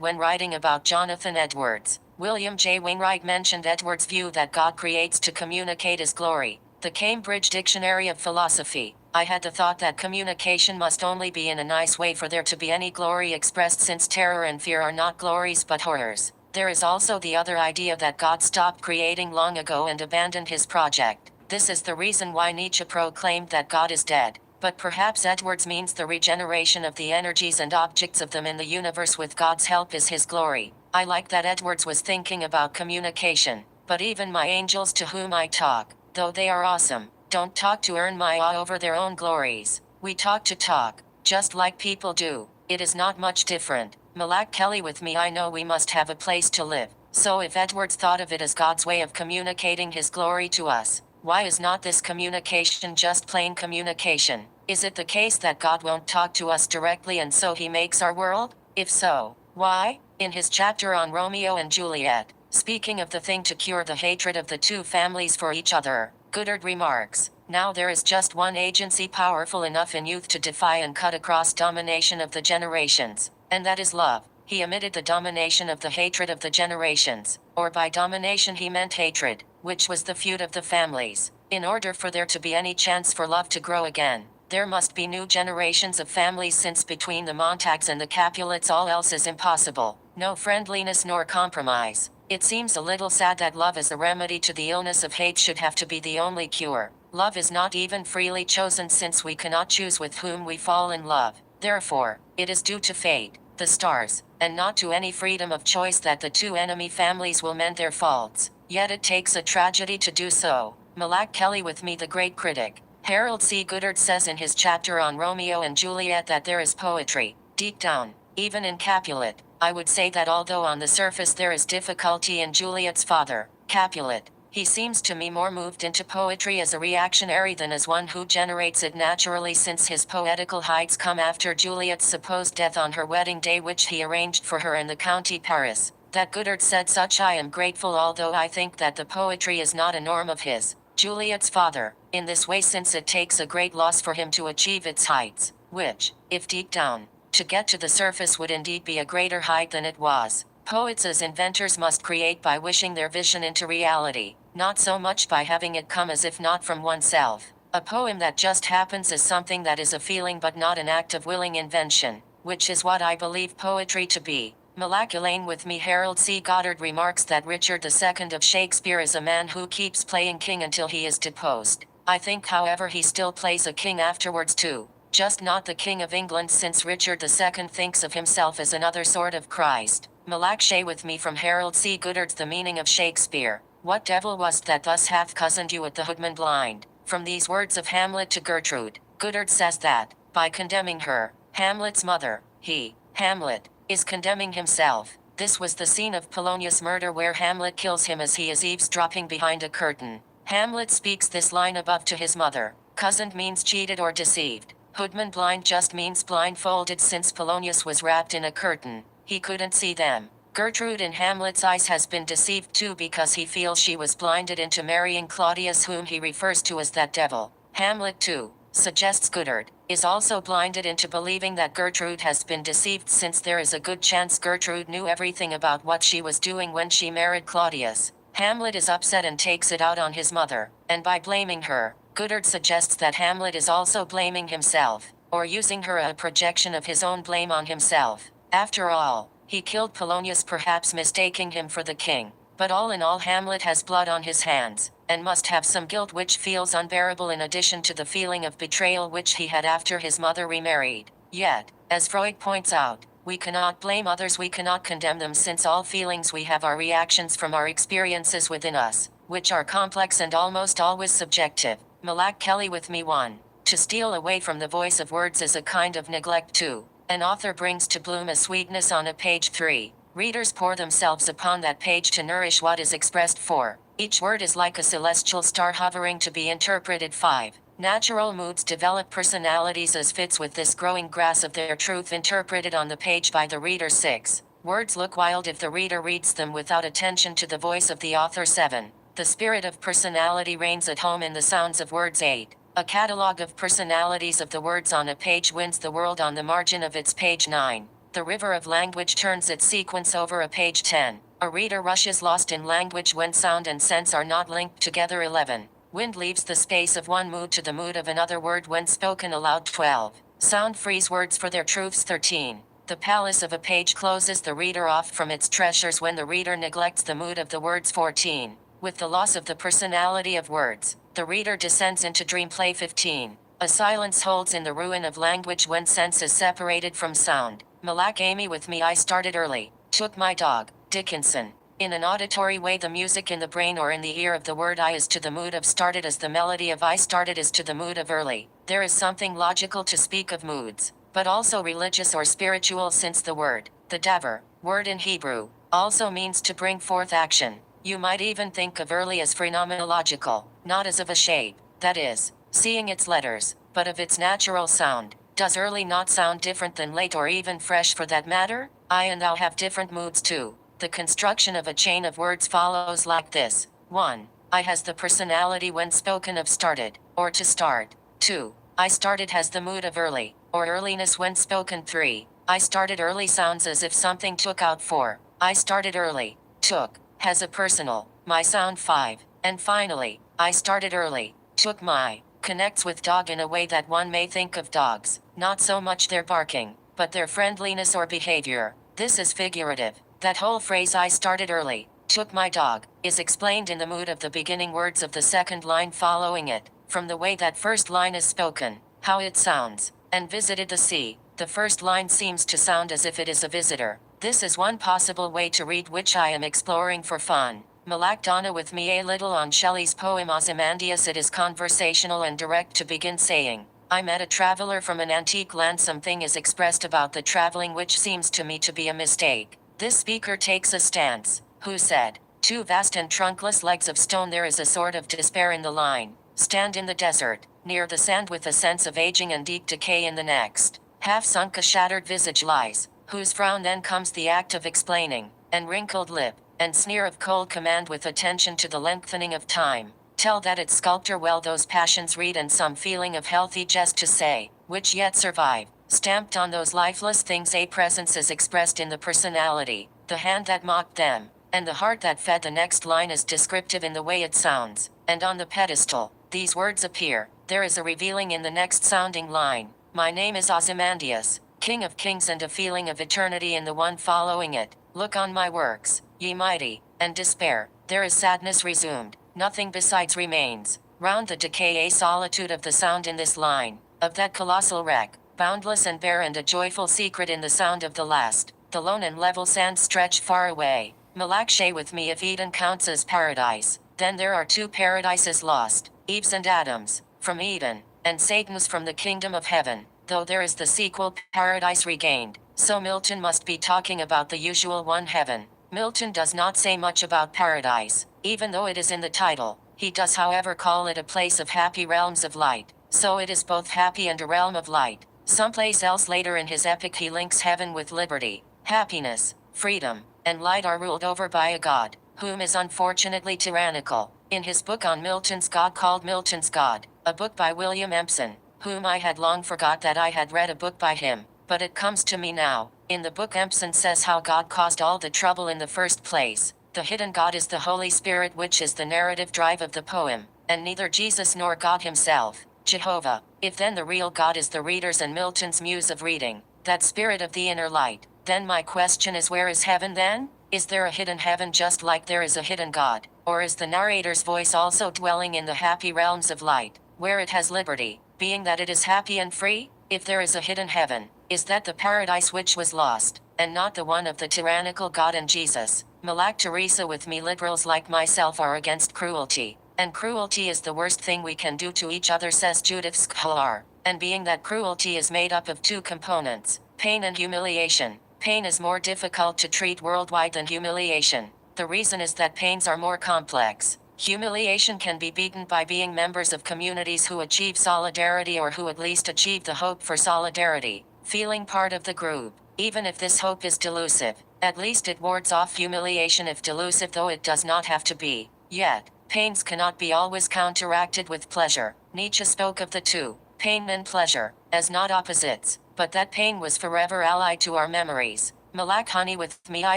Speaker 1: when writing about Jonathan Edwards, William J. Wainwright mentioned Edwards' view that God creates to communicate his glory. The Cambridge Dictionary of Philosophy. I had the thought that communication must only be in a nice way for there to be any glory expressed, since terror and fear are not glories but horrors. There is also the other idea that God stopped creating long ago and abandoned his project. This is the reason why Nietzsche proclaimed that God is dead. But perhaps Edwards means the regeneration of the energies and objects of them in the universe with God's help is his glory. I like that Edwards was thinking about communication. But even my angels to whom I talk, though they are awesome, don't talk to earn my awe over their own glories. We talk to talk, just like people do. It is not much different. Malak Kelly with me. I know we must have a place to live. So if Edwards thought of it as God's way of communicating his glory to us, why is not this communication just plain communication? Is it the case that God won't talk to us directly and so he makes our world? If so, why? In his chapter on Romeo and Juliet, speaking of the thing to cure the hatred of the two families for each other, Goddard remarks, now there is just one agency powerful enough in youth to defy and cut across domination of the generations, and that is love. He omitted the domination of the hatred of the generations, or by domination he meant hatred, which was the feud of the families. In order for there to be any chance for love to grow again, there must be new generations of families, since between the Montagues and the Capulets all else is impossible, no friendliness nor compromise. It seems a little sad that love as a remedy to the illness of hate should have to be the only cure. Love is not even freely chosen, since we cannot choose with whom we fall in love. Therefore, it is due to fate, the stars, and not to any freedom of choice that the two enemy families will mend their faults. Yet it takes a tragedy to do so. Malak Kelly with me, the great critic. Harold C. Goddard says in his chapter on Romeo and Juliet that there is poetry, deep down, even in Capulet. I would say that although on the surface there is difficulty in Juliet's father, Capulet, he seems to me more moved into poetry as a reactionary than as one who generates it naturally, since his poetical heights come after Juliet's supposed death on her wedding day, which he arranged for her in the county Paris. That Goddard said such I am grateful, although I think that the poetry is not a norm of his, Juliet's father, in this way, since it takes a great loss for him to achieve its heights, which, if deep down, to get to the surface would indeed be a greater height than it was. Poets as inventors must create by wishing their vision into reality, not so much by having it come as if not from oneself. A poem that just happens is something that is a feeling but not an act of willing invention, which is what I believe poetry to be. Malak Elaine with me. Harold C. Goddard remarks that Richard II of Shakespeare is a man who keeps playing king until he is deposed. I think, however, he still plays a king afterwards too, just not the King of England, since Richard II thinks of himself as another sort of Christ. Malak Shay with me from Harold C. Goddard's The Meaning of Shakespeare. What devil was't that thus hath cozened you at the hoodman blind? From these words of Hamlet to Gertrude, Goddard says that, by condemning her, Hamlet's mother, he, Hamlet, is condemning himself. This was the scene of Polonius' murder, where Hamlet kills him as he is eavesdropping behind a curtain. Hamlet speaks this line above to his mother. Cozened means cheated or deceived. Hoodman blind just means blindfolded, since Polonius was wrapped in a curtain. He couldn't see them. Gertrude in Hamlet's eyes has been deceived too, because he feels she was blinded into marrying Claudius, whom he refers to as that devil. Hamlet too, suggests Goddard, is also blinded into believing that Gertrude has been deceived, since there is a good chance Gertrude knew everything about what she was doing when she married Claudius. Hamlet is upset and takes it out on his mother, and by blaming her, Goddard suggests that Hamlet is also blaming himself, or using her a projection of his own blame on himself. After all, he killed Polonius, perhaps mistaking him for the king. But all in all, Hamlet has blood on his hands, and must have some guilt which feels unbearable, in addition to the feeling of betrayal which he had after his mother remarried. Yet, as Freud points out, we cannot blame others, we cannot condemn them, since all feelings we have are reactions from our experiences within us, which are complex and almost always subjective. Malak Kelly with me 1. To steal away from the voice of words is a kind of neglect too. An author brings to bloom a sweetness on a page 3. Readers pour themselves upon that page to nourish what is expressed 4. Each word is like a celestial star hovering to be interpreted 5. Natural moods develop personalities as fits with this growing grass of their truth interpreted on the page by the reader 6. Words look wild if the reader reads them without attention to the voice of the author 7. The spirit of personality reigns at home in the sounds of words. 8. A catalogue of personalities of the words on a page wins the world on the margin of its page. 9. The river of language turns its sequence over a page. 10. A reader rushes lost in language when sound and sense are not linked together. 11. Wind leaves the space of one mood to the mood of another word when spoken aloud. 12. Sound frees words for their truths. 13. The palace of a page closes the reader off from its treasures when the reader neglects the mood of the words. 14. With the loss of the personality of words, the reader descends into dream play. 15. A silence holds in the ruin of language when sense is separated from sound. Malak Amy with me I started early, took my dog, Dickinson. In an auditory way the music in the brain or in the ear of the word I is to the mood of started as the melody of I started is to the mood of early. There is something logical to speak of moods, but also religious or spiritual since the word, the davar, word in Hebrew, also means to bring forth action. You might even think of early as phenomenological, not as of a shape, that is, seeing its letters, but of its natural sound. Does early not sound different than late or even fresh for that matter? I and thou have different moods too. The construction of a chain of words follows like this. 1. I has the personality when spoken of started, or to start. 2. I started has the mood of early, or earliness when spoken. 3. I started early sounds as if something took out. 4. I started early, took, has a personal, my sound. 5. And finally, I started early, took my, connects with dog in a way that one may think of dogs, not so much their barking, but their friendliness or behavior. This is figurative. That whole phrase I started early, took my dog, is explained in the mood of the beginning words of the second line following it, from the way that first line is spoken, how it sounds, and visited the sea. The first line seems to sound as if it is a visitor. This is one possible way to read which I am exploring for fun. Malak Donna with me a little on Shelley's poem Ozymandias. It is conversational and direct to begin saying, I met a traveler from an antique land. Something is expressed about the traveling which seems to me to be a mistake. This speaker takes a stance, who said, two vast and trunkless legs of stone. There is a sort of despair in the line, stand in the desert, near the sand with a sense of aging and deep decay in the next. Half sunk a shattered visage lies, whose frown then comes the act of explaining, and wrinkled lip, and sneer of cold command with attention to the lengthening of time. Tell that its sculptor well those passions read and some feeling of healthy jest to say, which yet survive. Stamped on those lifeless things a presence is expressed in the personality, the hand that mocked them, and the heart that fed. The next line is descriptive in the way it sounds, and on the pedestal, these words appear. There is a revealing in the next sounding line. My name is Ozymandias, King of Kings, and a feeling of eternity in the one following it. Look on my works, ye mighty, and despair. There is sadness resumed, nothing besides remains. Round the decay a solitude of the sound in this line, of that colossal wreck, boundless and bare, and a joyful secret in the sound of the last. The lone and level sands stretch far away. Malak Shay with me if Eden counts as paradise, then there are two paradises lost, Eve's and Adam's, from Eden, and Satan's from the kingdom of heaven, though there is the sequel, paradise regained. So Milton must be talking about the usual one, heaven. Milton does not say much about paradise, even though it is in the title. He does however call it a place of happy realms of light, so it is both happy and a realm of light. Someplace else later in his epic he links heaven with liberty, happiness, freedom, and light are ruled over by a God, whom is unfortunately tyrannical. In his book on Milton's God called Milton's God, a book by William Empson, whom I had long forgot that I had read a book by him, but it comes to me now. In the book Empson says how God caused all the trouble in the first place. The hidden God is the Holy Spirit, which is the narrative drive of the poem, and neither Jesus nor God himself, Jehovah. If then the real God is the reader's and Milton's muse of reading, that spirit of the inner light, then my question is, where is heaven then? Is there a hidden heaven just like there is a hidden God? Or is the narrator's voice also dwelling in the happy realms of light, where it has liberty, being that it is happy and free? If there is a hidden heaven, is that the paradise which was lost, and not the one of the tyrannical God and Jesus? Malak Teresa with me liberals like myself are against cruelty, and cruelty is the worst thing we can do to each other, says Judith Sklar. And being that cruelty is made up of two components, pain and humiliation, pain is more difficult to treat worldwide than humiliation. The reason is that pains are more complex. Humiliation can be beaten by being members of communities who achieve solidarity, or who at least achieve the hope for solidarity, feeling part of the group. Even if this hope is delusive, at least it wards off humiliation if delusive, though it does not have to be. Yet, Pains cannot be always counteracted with pleasure. Nietzsche spoke of the two, pain and pleasure, as not opposites, but that pain was forever allied to our memories. Malak honey with me. I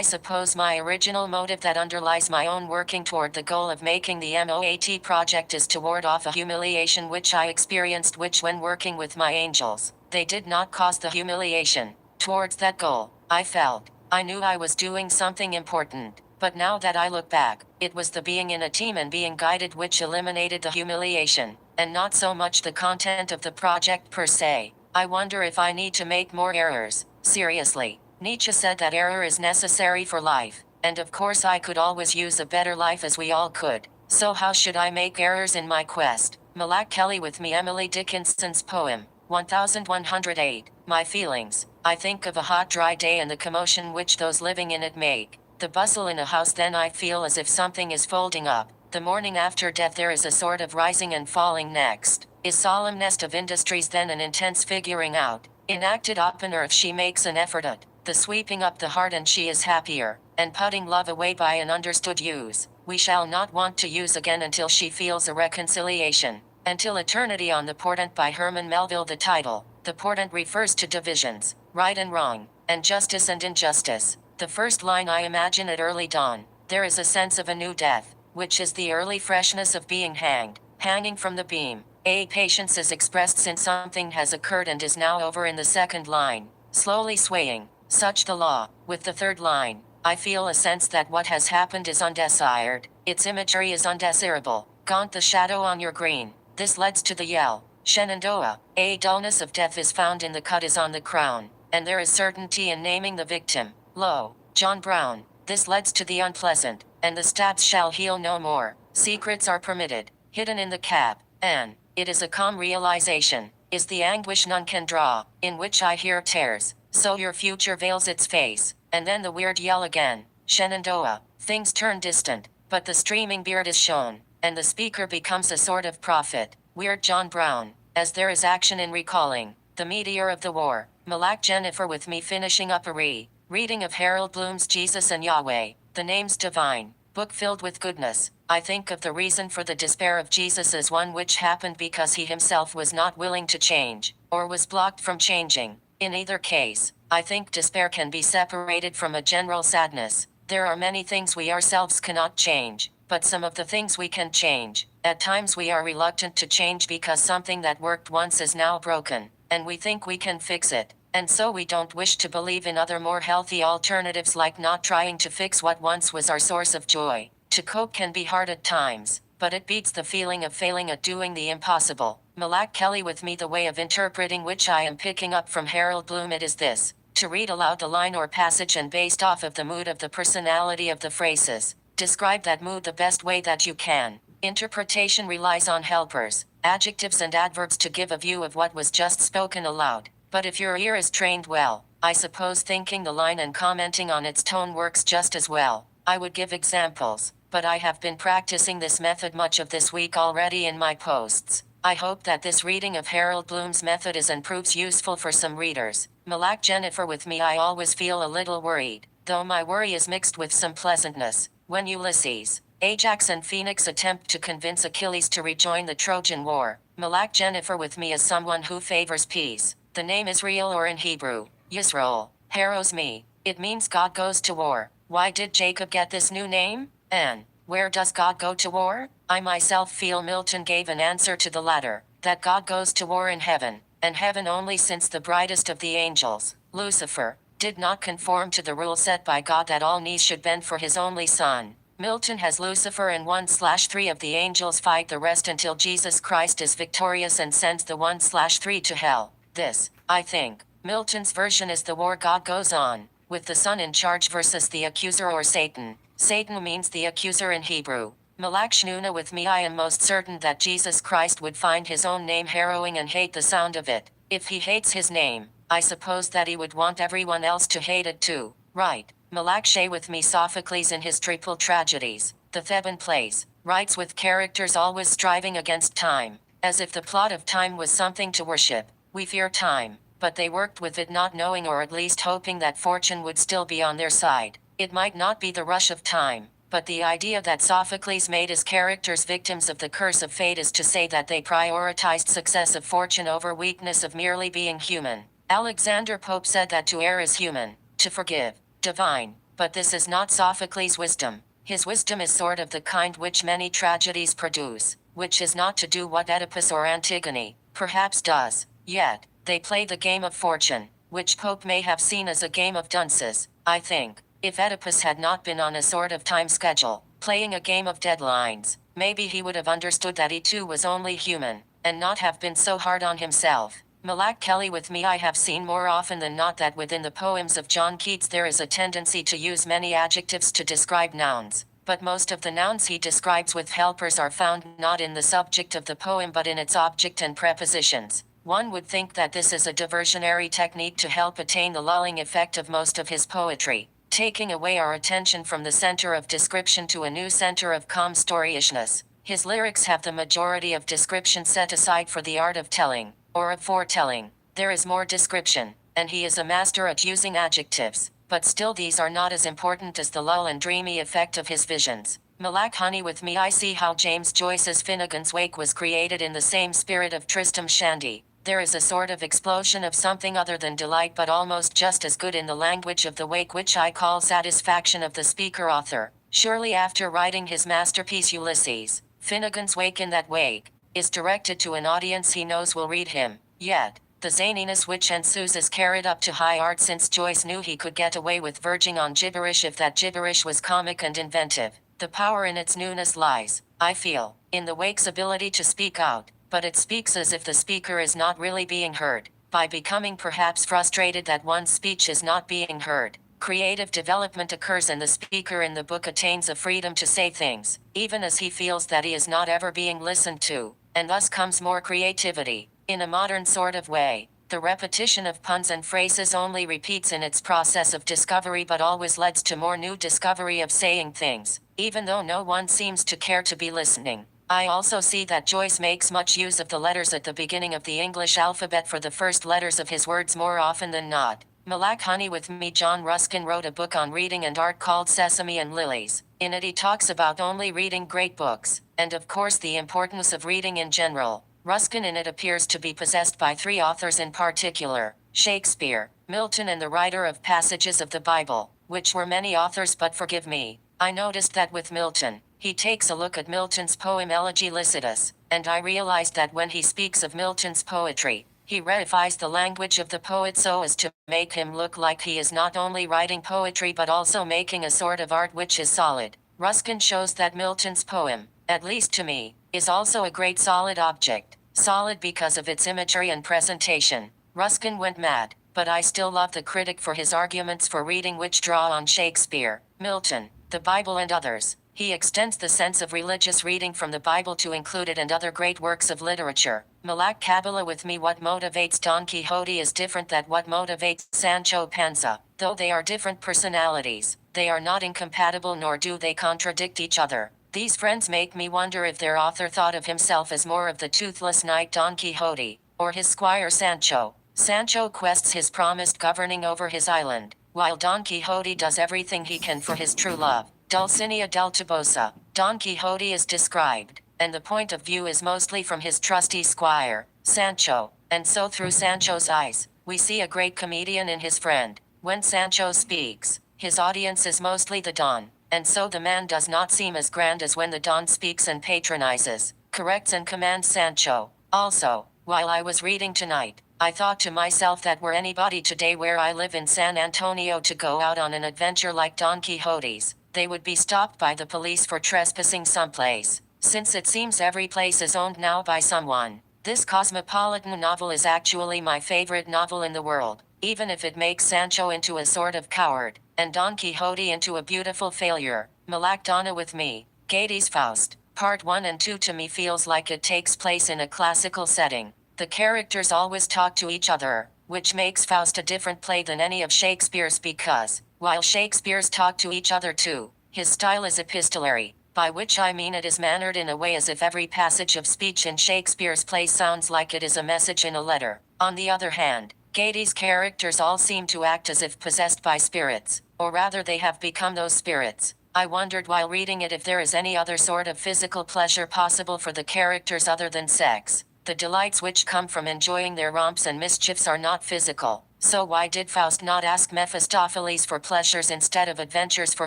Speaker 1: suppose my original motive that underlies my own working toward the goal of making the MOAT project is to ward off a humiliation which I experienced, which when working with my angels, they did not cause the humiliation. Towards that goal, I knew I was doing something important, but now that I look back, it was the being in a team and being guided which eliminated the humiliation, and not so much the content of the project per se. I wonder if I need to make more errors. Seriously, Nietzsche said that error is necessary for life, and of course I could always use a better life, as we all could. So how should I make errors in my quest? Malak Kelly with me. Emily Dickinson's poem, 1108. My feelings. I think of a hot dry day and the commotion which those living in it make. The bustle in a house, then I feel as if something is folding up. The morning after death there is a sort of rising and falling. Next is solemn nest of industries, then an intense figuring out. Enacted opener if she makes an effort at the sweeping up the heart, and she is happier, and putting love away by an understood use. We shall not want to use again until she feels a reconciliation. Until Eternity on the Portent by Herman Melville. The title. The portent refers to divisions, right and wrong, and justice and injustice. The first line. I imagine at early dawn, there is a sense of a new death, which is the early freshness of being hanging from the beam. A patience is expressed since something has occurred and is now over in the second line, slowly swaying, such the law. With the third line, I feel a sense that what has happened is undesired, its imagery is undesirable. Gaunt the shadow on your green. This leads to the yell. Shenandoah. A dullness of death is found in the cut is on the crown, and there is certainty in naming the victim. Lo, John Brown. This leads to the unpleasant, and the stabs shall heal no more. Secrets are permitted, hidden in the cap, and it is a calm realization, is the anguish none can draw, in which I hear tears, so your future veils its face, and then the weird yell again. Shenandoah. Things turn distant, but the streaming beard is shown, and the speaker becomes a sort of prophet. Weird John Brown, as there is action in recalling the meteor of the war. Malak Jennifer with me finishing up a reading of Harold Bloom's Jesus and Yahweh, the Names Divine, book filled with goodness. I think of the reason for the despair of Jesus as one which happened because he himself was not willing to change, or was blocked from changing. In either case, I think despair can be separated from a general sadness. There are many things we ourselves cannot change, but some of the things we can change. At times we are reluctant to change because something that worked once is now broken, and we think we can fix it. And so we don't wish to believe in other more healthy alternatives, like not trying to fix what once was our source of joy. To cope can be hard at times, but it beats the feeling of failing at doing the impossible. Malak Kelly with me. The way of interpreting which I am picking up from Harold Bloom, it is this: to read aloud the line or passage and based off of the mood of the personality of the phrases, describe that mood the best way that you can. Interpretation relies on helpers, adjectives and adverbs to give a view of what was just spoken aloud. But if your ear is trained well, I suppose thinking the line and commenting on its tone works just as well. I would give examples, but I have been practicing this method much of this week already in my posts. I hope that this reading of Harold Bloom's method is and proves useful for some readers. Malak Jennifer with me. I always feel a little worried, though my worry is mixed with some pleasantness, when Ulysses, Ajax and Phoenix attempt to convince Achilles to rejoin the Trojan War. Malak Jennifer with me as someone who favors peace. The name Israel, or in Hebrew, Yisrael, harrows me. It means God goes to war. Why did Jacob get this new name? And where does God go to war? I myself feel Milton gave an answer to the latter, that God goes to war in heaven, and heaven only, since the brightest of the angels, Lucifer, did not conform to the rule set by God that all knees should bend for his only son. Milton has Lucifer and 1/3 of the angels fight the rest until Jesus Christ is victorious and sends the 1/3 to hell. This, I think, Milton's version is the war God goes on, with the Son in charge versus the accuser or Satan. Satan means the accuser in Hebrew. Malak Shnuna with me. I am most certain that Jesus Christ would find his own name harrowing and hate the sound of it. If he hates his name, I suppose that he would want everyone else to hate it too, right? Malak Shay with me. Sophocles in his triple tragedies, the Theban plays, writes with characters always striving against time, as if the plot of time was something to worship. We fear time, but they worked with it not knowing, or at least hoping, that fortune would still be on their side. It might not be the rush of time, but the idea that Sophocles made his characters victims of the curse of fate is to say that they prioritized success of fortune over weakness of merely being human. Alexander Pope said that to err is human, to forgive, divine, but this is not Sophocles' wisdom. His wisdom is sort of the kind which many tragedies produce, which is not to do what Oedipus or Antigone, perhaps does, yet, they play the game of fortune, which Pope may have seen as a game of dunces, I think. If Oedipus had not been on a sort of time schedule, playing a game of deadlines, maybe he would have understood that he too was only human, and not have been so hard on himself. Malak Kelly with me I have seen more often than not that within the poems of John Keats there is a tendency to use many adjectives to describe nouns, but most of the nouns he describes with helpers are found not in the subject of the poem but in its object and prepositions. One would think that this is a diversionary technique to help attain the lulling effect of most of his poetry, taking away our attention from the center of description to a new center of calm storyishness. His lyrics have the majority of description set aside for the art of telling, or of foretelling. There is more description, and he is a master at using adjectives, but still these are not as important as the lull and dreamy effect of his visions. Malak Honey with me I see how James Joyce's Finnegan's Wake was created in the same spirit of Tristram Shandy. There is a sort of explosion of something other than delight but almost just as good in the language of the wake which I call satisfaction of the speaker-author. Surely after writing his masterpiece Ulysses, Finnegan's Wake in that wake is directed to an audience he knows will read him, yet, the zaniness which ensues is carried up to high art since Joyce knew he could get away with verging on gibberish if that gibberish was comic and inventive. The power in its newness lies, I feel, in the wake's ability to speak out, but it speaks as if the speaker is not really being heard, by becoming perhaps frustrated that one's speech is not being heard. Creative development occurs and the speaker in the book attains a freedom to say things, even as he feels that he is not ever being listened to, and thus comes more creativity. In a modern sort of way, the repetition of puns and phrases only repeats in its process of discovery but always leads to more new discovery of saying things, even though no one seems to care to be listening. I also see that Joyce makes much use of the letters at the beginning of the English alphabet for the first letters of his words more often than not. Malak Honey with me John Ruskin wrote a book on reading and art called Sesame and Lilies. In it he talks about only reading great books, and of course the importance of reading in general. Ruskin in it appears to be possessed by three authors in particular, Shakespeare, Milton and the writer of passages of the Bible, which were many authors but forgive me, I noticed that with Milton, he takes a look at Milton's poem Elegy Lycidas, and I realized that when he speaks of Milton's poetry, he reifies the language of the poet so as to make him look like he is not only writing poetry but also making a sort of art which is solid. Ruskin shows that Milton's poem, at least to me, is also a great solid object, solid because of its imagery and presentation. Ruskin went mad, but I still love the critic for his arguments for reading which draw on Shakespeare, Milton, the Bible and others. He extends the sense of religious reading from the Bible to include it and other great works of literature. Malak Kabbalah with me what motivates Don Quixote is different than what motivates Sancho Panza. Though they are different personalities, they are not incompatible nor do they contradict each other. These friends make me wonder if their author thought of himself as more of the toothless knight Don Quixote, or his squire Sancho. Sancho quests his promised governing over his island, while Don Quixote does everything he can for his true love, Dulcinea del Toboso. Don Quixote is described, and the point of view is mostly from his trusty squire, Sancho, and so through Sancho's eyes, we see a great comedian in his friend. When Sancho speaks, his audience is mostly the Don, and so the man does not seem as grand as when the Don speaks and patronizes, corrects and commands Sancho. Also, while I was reading tonight, I thought to myself that were anybody today where I live in San Antonio to go out on an adventure like Don Quixote's, they would be stopped by the police for trespassing someplace, since it seems every place is owned now by someone. This cosmopolitan novel is actually my favorite novel in the world, even if it makes Sancho into a sort of coward, and Don Quixote into a beautiful failure. Malak Donna with me, Gady's Faust, Part 1 and 2 to me feels like it takes place in a classical setting. The characters always talk to each other, which makes Faust a different play than any of Shakespeare's because, while Shakespeare's talk to each other too, his style is epistolary, by which I mean it is mannered in a way as if every passage of speech in Shakespeare's play sounds like it is a message in a letter. On the other hand, Gady's characters all seem to act as if possessed by spirits, or rather they have become those spirits. I wondered while reading it if there is any other sort of physical pleasure possible for the characters other than sex. The delights which come from enjoying their romps and mischiefs are not physical. So why did Faust not ask Mephistopheles for pleasures instead of adventures for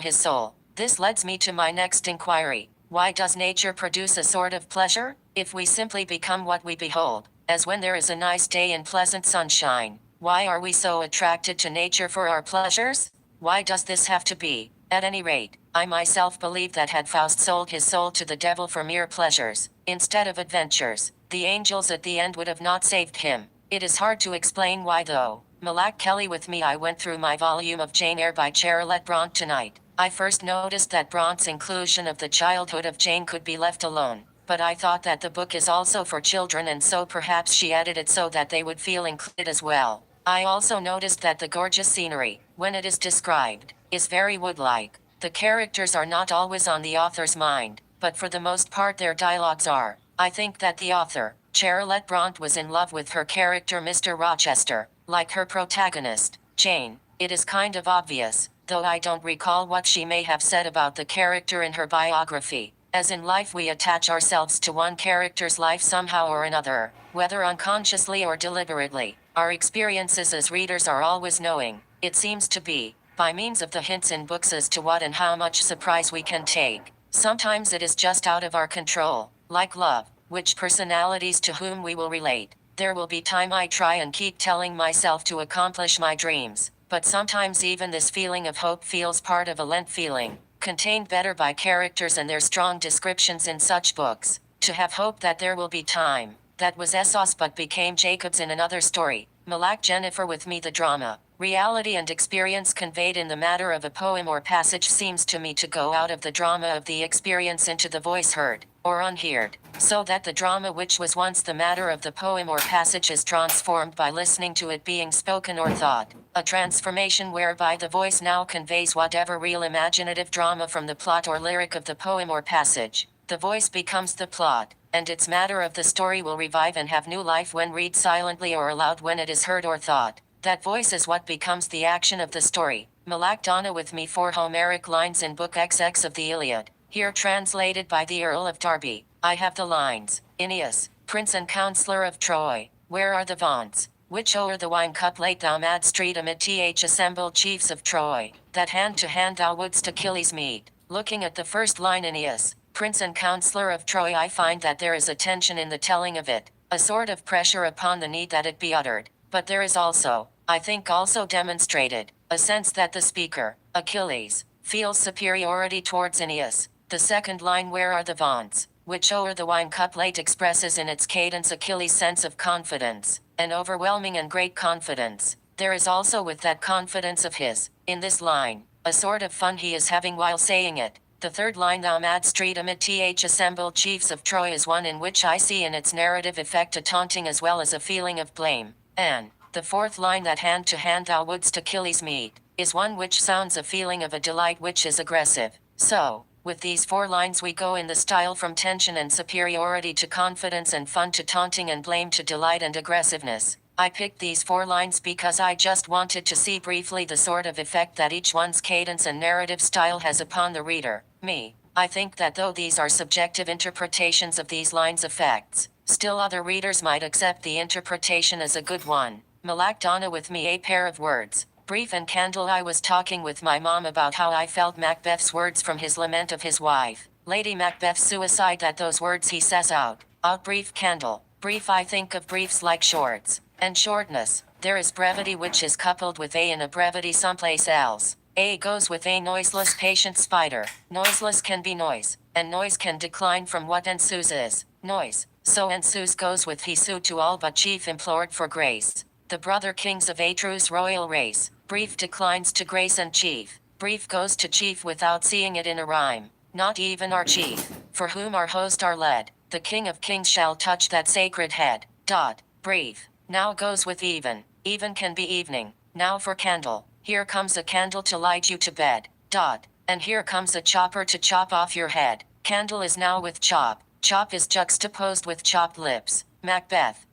Speaker 1: his soul? This leads me to my next inquiry. Why does nature produce a sort of pleasure? If we simply become what we behold, as when there is a nice day in pleasant sunshine, why are we so attracted to nature for our pleasures? Why does this have to be? At any rate, I myself believe that had Faust sold his soul to the devil for mere pleasures, instead of adventures, the angels at the end would have not saved him. It is hard to explain why though. Malak Kelly with me. I went through my volume of Jane Eyre by Charlotte Brontë tonight. I first noticed that Brontë's inclusion of the childhood of Jane could be left alone, but I thought that the book is also for children and so perhaps she added it so that they would feel included as well. I also noticed that the gorgeous scenery, when it is described, is very wood-like. The characters are not always on the author's mind, but for the most part their dialogues are. I think that the author, Charlotte Brontë, was in love with her character Mr. Rochester, like her protagonist, Jane. It is kind of obvious, though I don't recall what she may have said about the character in her biography. As in life we attach ourselves to one character's life somehow or another, whether unconsciously or deliberately. Our experiences as readers are always knowing, it seems to be, by means of the hints in books as to what and how much surprise we can take. Sometimes it is just out of our control, like love, which personalities to whom we will relate. There will be time I try and keep telling myself to accomplish my dreams, but sometimes even this feeling of hope feels part of a lent feeling, contained better by characters and their strong descriptions in such books. To have hope that there will be time, that was Esau's but became Jacob's in another story. Malak Jennifer with me. The drama, reality and experience conveyed in the matter of a poem or passage seems to me to go out of the drama of the experience into the voice heard, or unheard, so that the drama which was once the matter of the poem or passage is transformed by listening to it being spoken or thought, a transformation whereby the voice now conveys whatever real imaginative drama from the plot or lyric of the poem or passage. The voice becomes the plot, and its matter of the story will revive and have new life when read silently or aloud when it is heard or thought. That voice is what becomes the action of the story. Malak Donna with me. 4 Homeric lines in Book XX of the Iliad, here translated by the Earl of Derby. I have the lines. Aeneas, prince and counsellor of Troy, where are the vaunts, which o'er the wine cup late thou mad street amid th assembled chiefs of Troy, that hand to hand thou wouldst Achilles meet? Looking at the first line, Aeneas, prince and counsellor of Troy, I find that there is a tension in the telling of it, a sort of pressure upon the need that it be uttered, but there is also, I think also demonstrated, a sense that the speaker, Achilles, feels superiority towards Aeneas. The second line, where are the vaunts, which o'er the wine cup late, expresses in its cadence Achilles' sense of confidence, an overwhelming and great confidence. There is also with that confidence of his, in this line, a sort of fun he is having while saying it. The third line, thou mad street amid th assembled chiefs of Troy, is one in which I see in its narrative effect a taunting as well as a feeling of blame. And the fourth line, that hand to hand thou wouldst Achilles meet, is one which sounds a feeling of a delight which is aggressive. So, with these 4 lines we go in the style from tension and superiority to confidence and fun to taunting and blame to delight and aggressiveness. I picked these 4 lines because I just wanted to see briefly the sort of effect that each one's cadence and narrative style has upon the reader, me. I think that though these are subjective interpretations of these lines' effects, still other readers might accept the interpretation as a good one. Malak Donna with me. A pair of words, brief and candle. I was talking with my mom about how I felt Macbeth's words from his lament of his wife, Lady Macbeth's suicide, that those words he says out, brief candle. Brief, I think of briefs like shorts, and shortness. There is brevity which is coupled with a and a brevity someplace else. A goes with a noiseless patient spider. Noiseless can be noise, and noise can decline from what ensues is noise. So ensues goes with he sued to all but chief implored for grace. The brother kings of Atru's royal race. Brief declines to grace and chief. Brief goes to chief without seeing it in a rhyme. Not even our chief, for whom our host are led. The king of kings shall touch that sacred head. Brief. Now goes with even. Even can be evening. Now for candle. Here comes a candle to light you to bed. And here comes a chopper to chop off your head. Candle is now with chop. Chop is juxtaposed with chopped lips. Macbeth.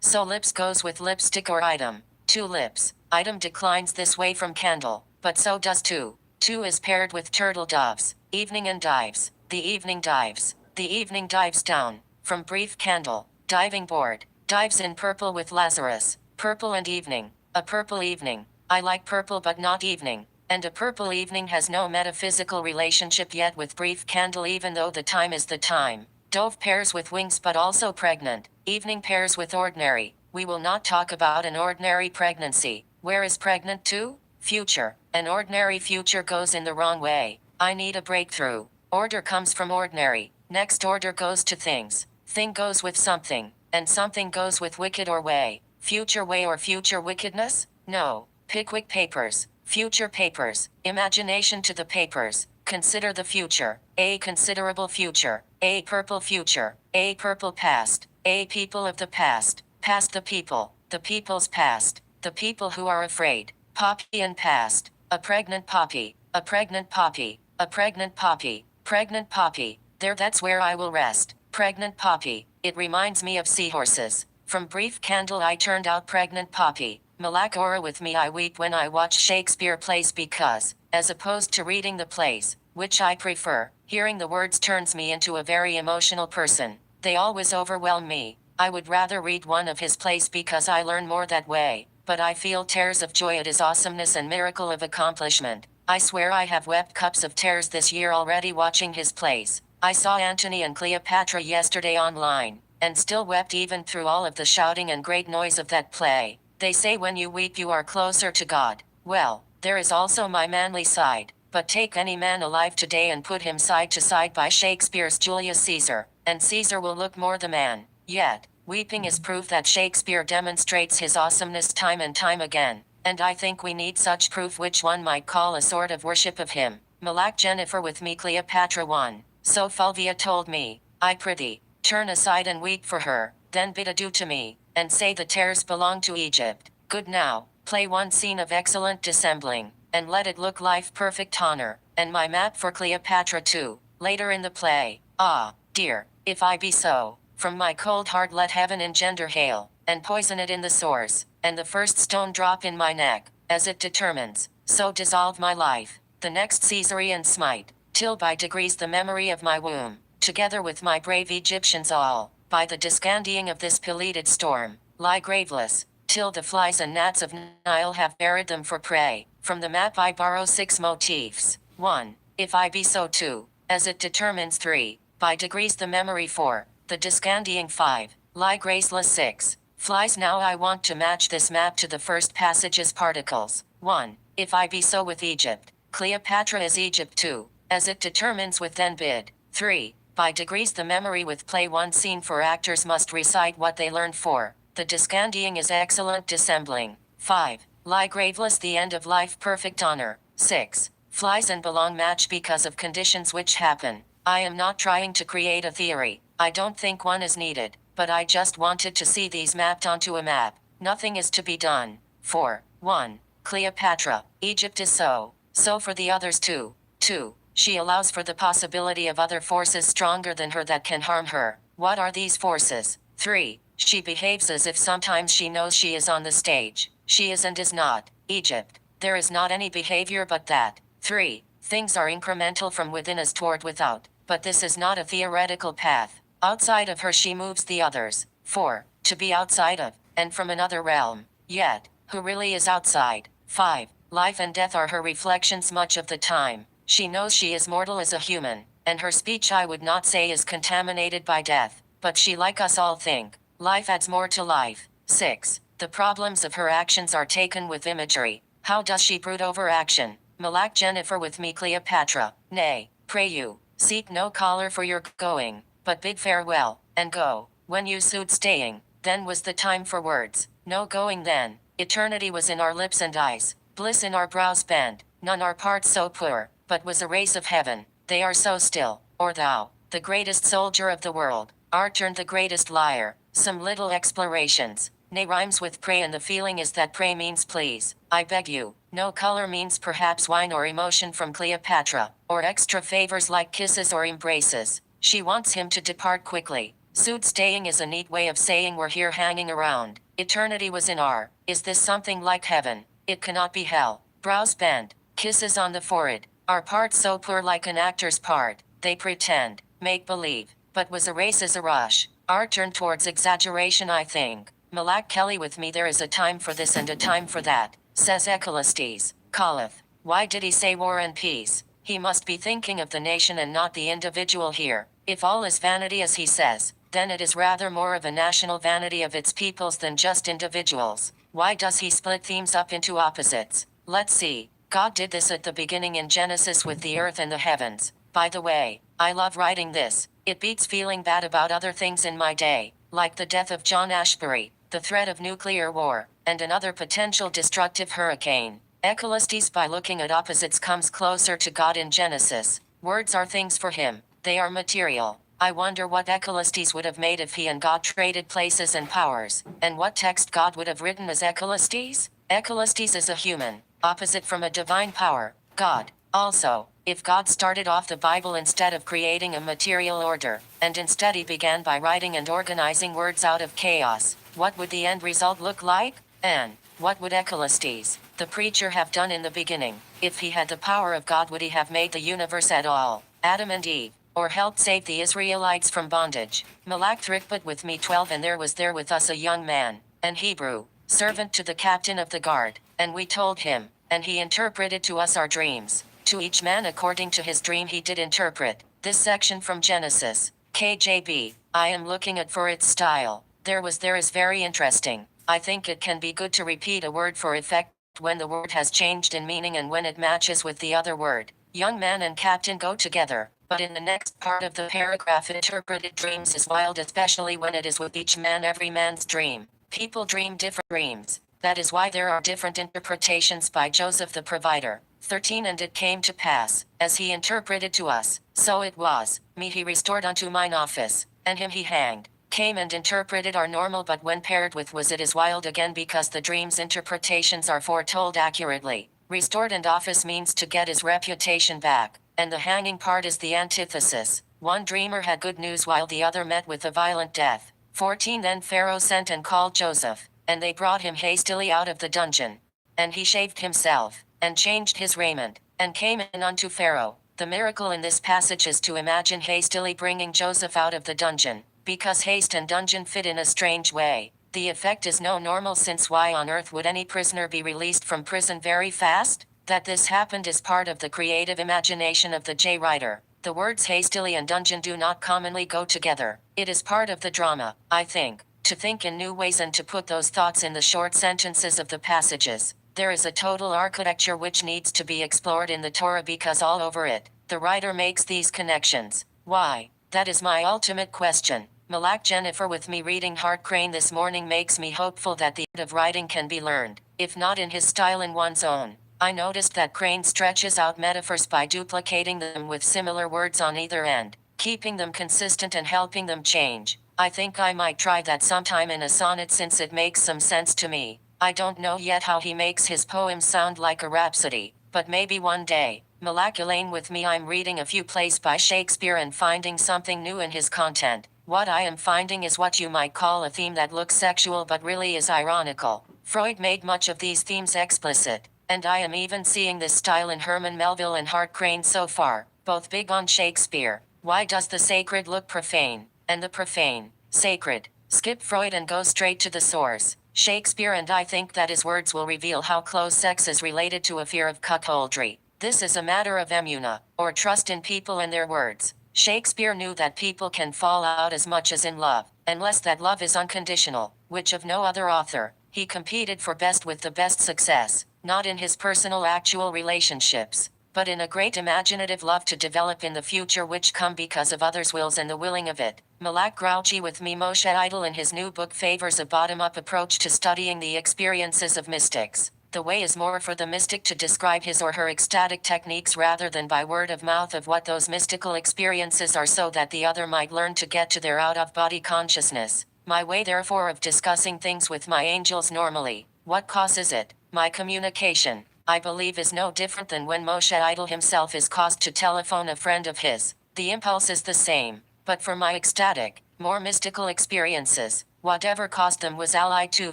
Speaker 1: So lips goes with lipstick or item. 2 lips. Item declines this way from candle, but so does 2. 2 is paired with turtle doves. Evening and dives. The evening dives. The evening dives down. From brief candle. Diving board. Dives in purple with Lazarus. Purple and evening. A purple evening. I like purple but not evening. And a purple evening has no metaphysical relationship yet with brief candle, even though the time is the time. Dove pairs with wings but also pregnant. Evening pairs with ordinary. We will not talk about an ordinary pregnancy. Where is pregnant to? Future. An ordinary future goes in the wrong way. I need a breakthrough. Order comes from ordinary. Next order goes to things. Thing goes with something. And something goes with wicked or way. Future way or future wickedness? No. Pickwick Papers. Future papers. Imagination to the papers. Consider the future. A considerable future. A purple future. A purple past. A people of the past. Past the people. The people's past. The people who are afraid. Poppy and past. A pregnant poppy. A pregnant poppy. A pregnant poppy. Pregnant poppy. There, that's where I will rest. Pregnant poppy. It reminds me of seahorses. From brief candle I turned out pregnant poppy. Malak aura with me, I weep when I watch Shakespeare plays because, as opposed to reading the plays, which I prefer, hearing the words turns me into a very emotional person. They always overwhelm me. I would rather read one of his plays because I learn more that way, but I feel tears of joy at his awesomeness and miracle of accomplishment. I swear I have wept cups of tears this year already watching his plays. I saw Antony and Cleopatra yesterday online, and still wept even through all of the shouting and great noise of that play. They say when you weep you are closer to God. Well, there is also my manly side. But take any man alive today and put him side to side by Shakespeare's Julius Caesar, and Caesar will look more the man. Yet, weeping is proof that Shakespeare demonstrates his awesomeness time and time again. And I think we need such proof, which one might call a sort of worship of him. Malak Jennifer with me Cleopatra 1. So Fulvia told me, I prithee, turn aside and weep for her, then bid adieu to me, and say the tears belong to Egypt. Good now, play one scene of excellent dissembling, and let it look life perfect honor, and my map for Cleopatra too, later in the play. Ah, dear, if I be so, from my cold heart let heaven engender hail, and poison it in the sores, and the first stone drop in my neck, as it determines, so dissolve my life, the next Caesarian smite, till by degrees the memory of my womb, together with my brave Egyptians all, by the discandying of this pelleted storm, lie graveless, till the flies and gnats of Nile have buried them for prey. From the map I borrow 6 motifs. 1. If I be so 2, as it determines 3, by degrees the memory 4, the discandying 5, lie graceless 6. Flies now I want to match this map to the first passage's particles. 1. If I be so with Egypt, Cleopatra is Egypt 2, as it determines with then bid. 3. By degrees the memory with play one scene for actors must recite what they learned for. The discandying is excellent dissembling. 5. Lie graveless the end of life perfect honor. 6. Flies and belong match because of conditions which happen. I am not trying to create a theory. I don't think one is needed, but I just wanted to see these mapped onto a map. Nothing is to be done. 4. 1. Cleopatra. Egypt is so. So for the others too. 2. She allows for the possibility of other forces stronger than her that can harm her. What are these forces? 3. She behaves as if sometimes she knows she is on the stage. She is and is not. Egypt. There is not any behavior but that. 3. Things are incremental from within as toward without, but this is not a theoretical path. Outside of her she moves the others. 4. To be outside of, and from another realm. Yet, who really is outside? 5. Life and death are her reflections much of the time. She knows she is mortal as a human, and her speech I would not say is contaminated by death, but she like us all think. Life adds more to life. 6. The problems of her actions are taken with imagery. How does she brood over action? Malak Jennifer with me Cleopatra. Nay, pray you, seek no collar for your going, but bid farewell, and go. When you sued staying, then was the time for words. No going then. Eternity was in our lips and eyes, bliss in our brows bent. None are parts so poor, but was a race of heaven. They are so still. Or thou, the greatest soldier of the world, art turned the greatest liar. Some little explorations. Nay rhymes with pray, and the feeling is that pray means please. I beg you. No color means perhaps wine or emotion from Cleopatra, or extra favors like kisses or embraces. She wants him to depart quickly. Sued staying is a neat way of saying we're here hanging around. Eternity was in our. Is this something like heaven? It cannot be hell. Brows bend. Kisses on the forehead. Our part so poor like an actor's part. They pretend, make believe, but was a race as a rush. Our turn towards exaggeration I think. Malak Kelly with me there is a time for this and a time for that, says Ecclestes. Calleth. Why did he say war and peace? He must be thinking of the nation and not the individual here. If all is vanity as he says, then it is rather more of a national vanity of its peoples than just individuals. Why does he split themes up into opposites? Let's see. God did this at the beginning in Genesis with the earth and the heavens. By the way, I love writing this. It beats feeling bad about other things in my day, like the death of John Ashbery, the threat of nuclear war, and another potential destructive hurricane. Ecclestes by looking at opposites comes closer to God in Genesis. Words are things for him. They are material. I wonder what Ecclestes would have made if he and God traded places and powers, and what text God would have written as Ecclestes? Ecclestes is a human, opposite from a divine power, God. Also, if God started off the Bible instead of creating a material order, and instead he began by writing and organizing words out of chaos, what would the end result look like? And what would Ecclestes, the preacher, have done in the beginning? If he had the power of God, would he have made the universe at all? Adam and Eve, or helped save the Israelites from bondage? Malak Thrickput with me 12, and there was there with us a young man, an Hebrew, servant to the captain of the guard, and we told him, and he interpreted to us our dreams. To each man according to his dream he did interpret. This section from Genesis, KJB, I am looking at for its style. There is very interesting. I think it can be good to repeat a word for effect when the word has changed in meaning and when it matches with the other word. Young man and captain go together, but in the next part of the paragraph interpreted dreams is wild, especially when it is with each man every man's dream. People dream different dreams. That is why there are different interpretations by Joseph the provider. 13 And it came to pass, as he interpreted to us, so it was, me he restored unto mine office, and him he hanged. Came and interpreted are normal, but when paired with was it is wild again, because the dream's interpretations are foretold accurately. Restored and office means to get his reputation back, and the hanging part is the antithesis. One dreamer had good news while the other met with a violent death. 14 Then Pharaoh sent and called Joseph, and they brought him hastily out of the dungeon. And he shaved himself, and changed his raiment, and came in unto Pharaoh. The miracle in this passage is to imagine hastily bringing Joseph out of the dungeon, because haste and dungeon fit in a strange way. The effect is no normal, since why on earth would any prisoner be released from prison very fast? That this happened is part of the creative imagination of the writer. The words hastily and dungeon do not commonly go together. It is part of the drama, I think, to think in new ways and to put those thoughts in the short sentences of the passages. There is a total architecture which needs to be explored in the Torah, because all over it, the writer makes these connections. Why? That is my ultimate question. Malak Jennifer with me reading Hart Crane this morning makes me hopeful that the art of writing can be learned, if not in his style, in one's own. I noticed that Crane stretches out metaphors by duplicating them with similar words on either end, keeping them consistent and helping them change. I think I might try that sometime in a sonnet, since it makes some sense to me. I don't know yet how he makes his poems sound like a rhapsody, but maybe one day. Malak Elaine with me, I'm reading a few plays by Shakespeare and finding something new in his content. What I am finding is what you might call a theme that looks sexual but really is ironical. Freud made much of these themes explicit, and I am even seeing this style in Herman Melville and Hart Crane so far, both big on Shakespeare. Why does the sacred look profane, and the profane, sacred? Skip Freud and go straight to the source, Shakespeare, and I think that his words will reveal how close sex is related to a fear of cuckoldry. This is a matter of emuna, or trust in people and their words. Shakespeare knew that people can fall out as much as in love, unless that love is unconditional, which of no other author. He competed for best with the best success, not in his personal actual relationships, but in a great imaginative love to develop in the future, which come because of others' wills and the willing of it. Malak Grouchy with me Moshe Idol in his new book favors a bottom-up approach to studying the experiences of mystics. The way is more for the mystic to describe his or her ecstatic techniques rather than by word of mouth of what those mystical experiences are, so that the other might learn to get to their out-of-body consciousness. My way therefore of discussing things with my angels normally, what causes it? My communication, I believe, is no different than when Moshe Idol himself is caused to telephone a friend of his. The impulse is the same, but for my ecstatic, more mystical experiences, whatever caused them was allied to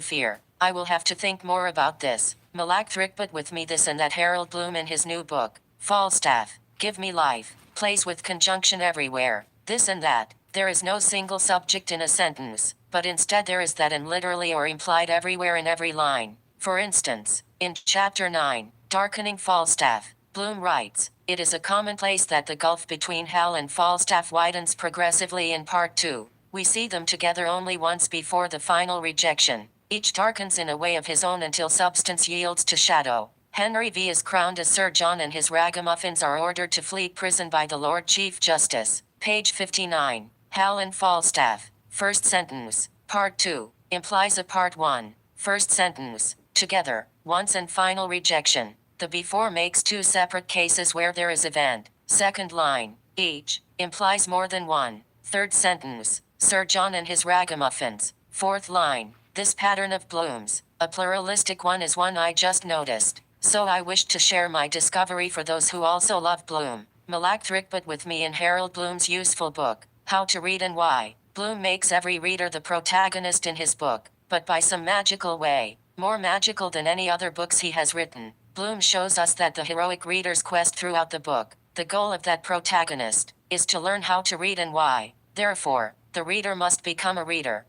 Speaker 1: fear. I will have to think more about this. Malak Thrickput with me this and that. Harold Bloom in his new book, Falstaff, Give Me Life, plays with conjunction everywhere, this and that. There is no single subject in a sentence, but instead there is that and literally or implied everywhere in every line. For instance, in Chapter 9, Darkening Falstaff, Bloom writes, "It is a commonplace that the gulf between Hal and Falstaff widens progressively in Part 2. We see them together only once before the final rejection. Each darkens in a way of his own until substance yields to shadow. Henry V is crowned as Sir John and his ragamuffins are ordered to flee prison by the Lord Chief Justice." Page 59. Hal and Falstaff. First sentence. Part 2. Implies a Part 1. First sentence. Together. Once and final rejection. The before makes two separate cases where there is event. Second line. Each. Implies more than one. Third sentence. Sir John and his ragamuffins. Fourth line. This pattern of Bloom's, a pluralistic one, is one I just noticed. So I wished to share my discovery for those who also love Bloom. Malak Thrickput with me in Harold Bloom's useful book, How to Read and Why. Bloom makes every reader the protagonist in his book, but by some magical way, more magical than any other books he has written. Bloom shows us that the heroic reader's quest throughout the book, the goal of that protagonist, is to learn how to read and why. Therefore, the reader must become a reader